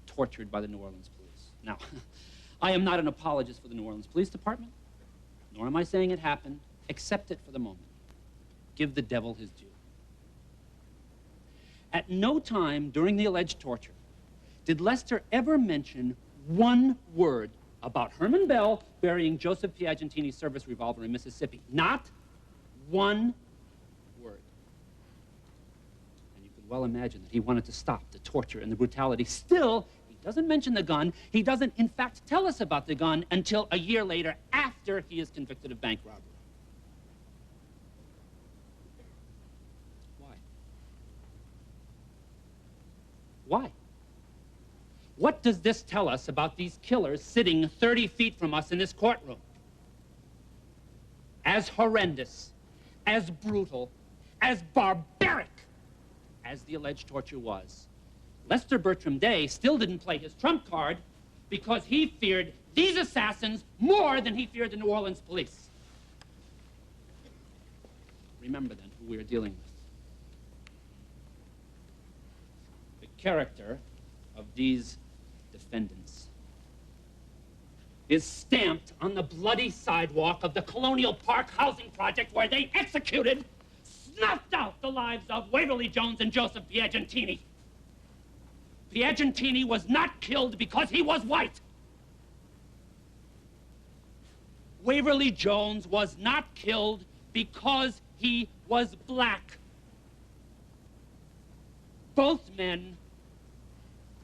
Speaker 3: tortured by the New Orleans police. Now, I am not an apologist for the New Orleans Police Department, nor am I saying it happened. Accept it for the moment. Give the devil his due. At no time during the alleged torture did Lester ever mention one word about Herman Bell burying Joseph Piagentini's service revolver in Mississippi. Not one word. And you can well imagine that he wanted to stop the torture and the brutality. Still, he doesn't mention the gun. He doesn't, in fact, tell us about the gun until a year later, after he is convicted of bank robbery. Why? Why? What does this tell us about these killers sitting 30 feet from us in this courtroom? As horrendous, as brutal, as barbaric as the alleged torture was, Lester Bertram Day still didn't play his trump card because he feared these assassins more than he feared the New Orleans police. Remember then who we are dealing with. The character of these defendants is stamped on the bloody sidewalk of the Colonial Park housing project where they executed, snuffed out the lives of Waverly Jones and Joseph Piagentini. Piagentini was not killed because he was white. Waverly Jones was not killed because he was black. Both men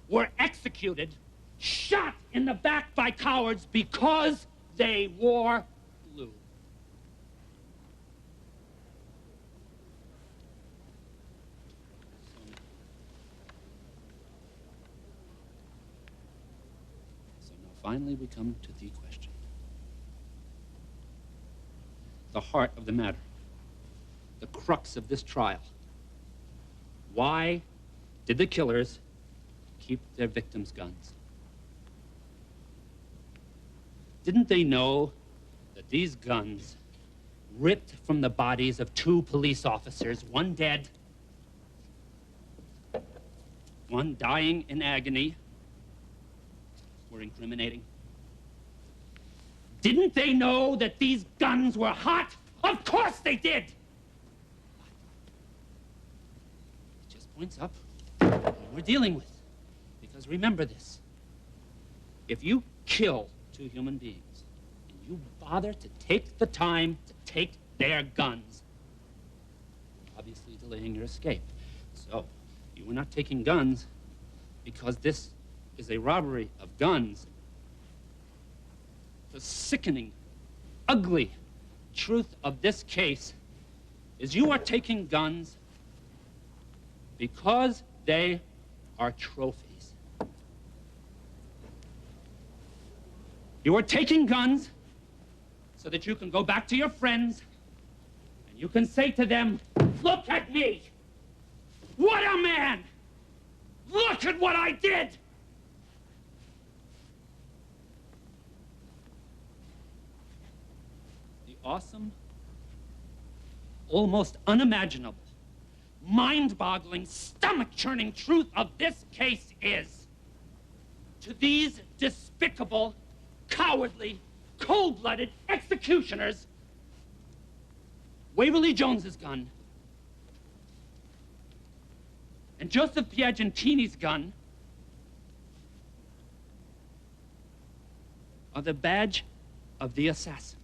Speaker 3: were executed, shot in the back by cowards because they wore blue. So now finally we come to the question. The heart of the matter. The crux of this trial. Why did the killers keep their victims' guns? Didn't they know that these guns, ripped from the bodies of 2 police officers, one dead, one dying in agony, were incriminating? Didn't they know that these guns were hot? Of course they did! It just points up what we're dealing with. Because remember this, if you kill 2 human beings and you bother to take the time to take their guns, you're obviously delaying your escape. So, you were not taking guns because this is a robbery of guns. The sickening, ugly truth of this case is you are taking guns because they are trophies. You are taking guns so that you can go back to your friends and you can say to them, look at me! What a man! Look at what I did! The awesome, almost unimaginable, mind-boggling, stomach-churning truth of this case is, to these despicable, cowardly, cold-blooded executioners, Waverly Jones's gun and Joseph Piagentini's gun are the badge of the assassin.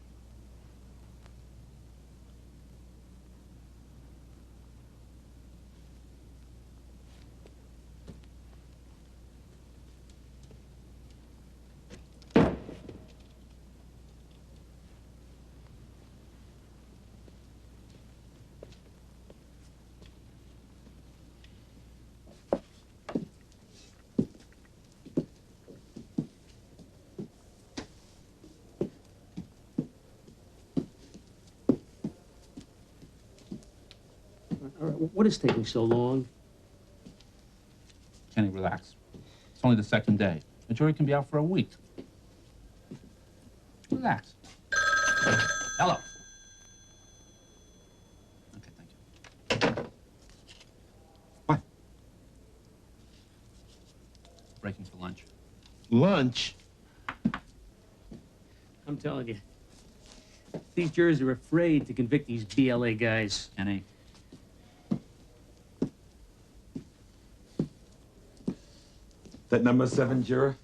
Speaker 18: All right, what is taking so long?
Speaker 3: Kenny, relax. It's only the second day. The jury can be out for a week. Relax. Hello. Okay, thank you. What? Breaking for lunch.
Speaker 2: Lunch?
Speaker 18: I'm telling you, these jurors are afraid to convict these BLA guys.
Speaker 3: Kenny.
Speaker 1: That number 7 juror,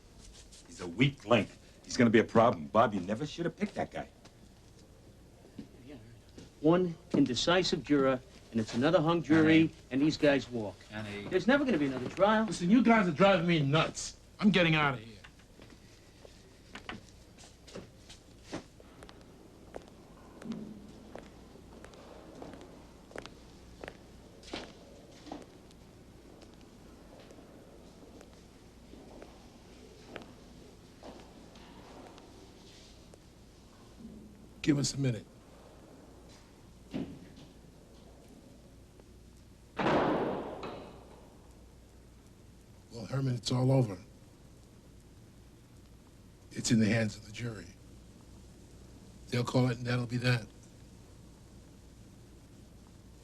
Speaker 1: he's a weak link. He's gonna be a problem. Bob, you never should have picked that guy.
Speaker 18: One indecisive juror, and it's another hung jury, and these guys walk.
Speaker 3: Kenny.
Speaker 18: There's never going to be another trial.
Speaker 2: Listen, you guys are driving me nuts. I'm getting out of here.
Speaker 9: Give us a minute. Well, Herman, it's all over. It's in the hands of the jury. They'll call it, and that'll be that.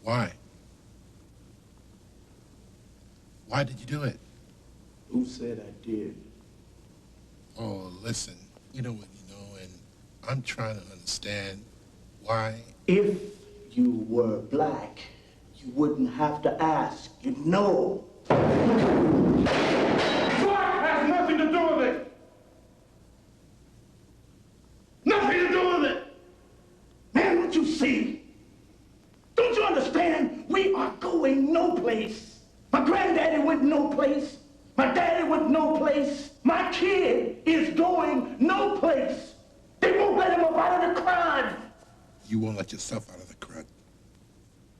Speaker 9: Why? Why did you do it?
Speaker 6: Who said I did?
Speaker 9: Oh, listen, you know what you know, and I'm trying to understand why.
Speaker 6: If you were black, you wouldn't have to ask. You know.
Speaker 5: Black has nothing to do with it. Nothing to do with it.
Speaker 6: Man, what you see? Don't you understand? We are going no place. My granddaddy went no place. My daddy went no place. My kid is going no place. They won't let him up out of the crowd.
Speaker 9: You won't let yourself out of the crowd.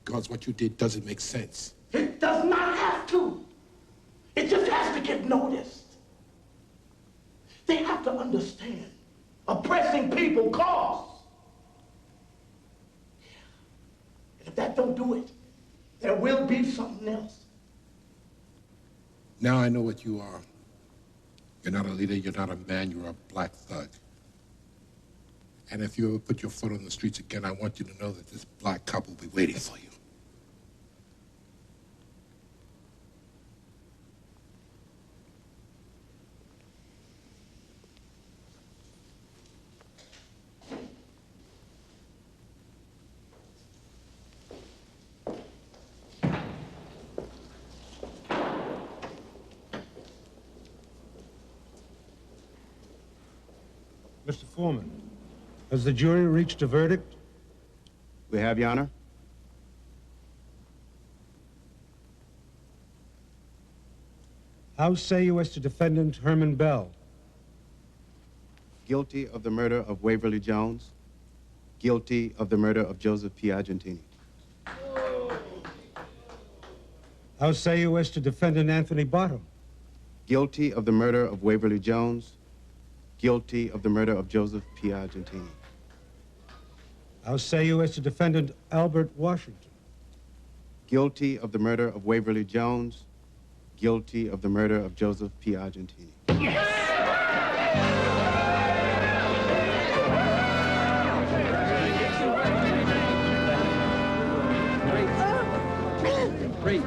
Speaker 9: Because what you did doesn't make sense.
Speaker 6: It does not have to. It just has to get noticed. They have to understand. Oppressing people costs. And if that don't do it, there will be something else.
Speaker 9: Now I know what you are. You're not a leader, you're not a man, you're a black thug. And if you ever put your foot on the streets again, I want you to know that this black cop will be waiting for you.
Speaker 14: Mr. Foreman, has the jury reached a verdict?
Speaker 17: We have, Your Honor.
Speaker 14: How say you as to defendant Herman Bell?
Speaker 17: Guilty of the murder of Waverly Jones. Guilty of the murder of Joseph P. Argentini.
Speaker 14: How say you as to defendant Anthony Bottom?
Speaker 17: Guilty of the murder of Waverly Jones. Guilty of the murder of Joseph P. Argentini.
Speaker 14: How say you as to defendant Albert Washington?
Speaker 17: Guilty of the murder of Waverly Jones. Guilty of the murder of Joseph P. Argentini.
Speaker 8: Great.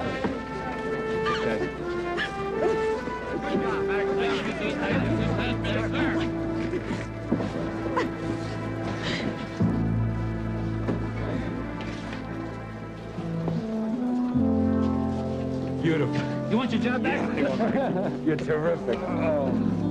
Speaker 2: Beautiful. You want your job back?
Speaker 8: You're terrific. Oh.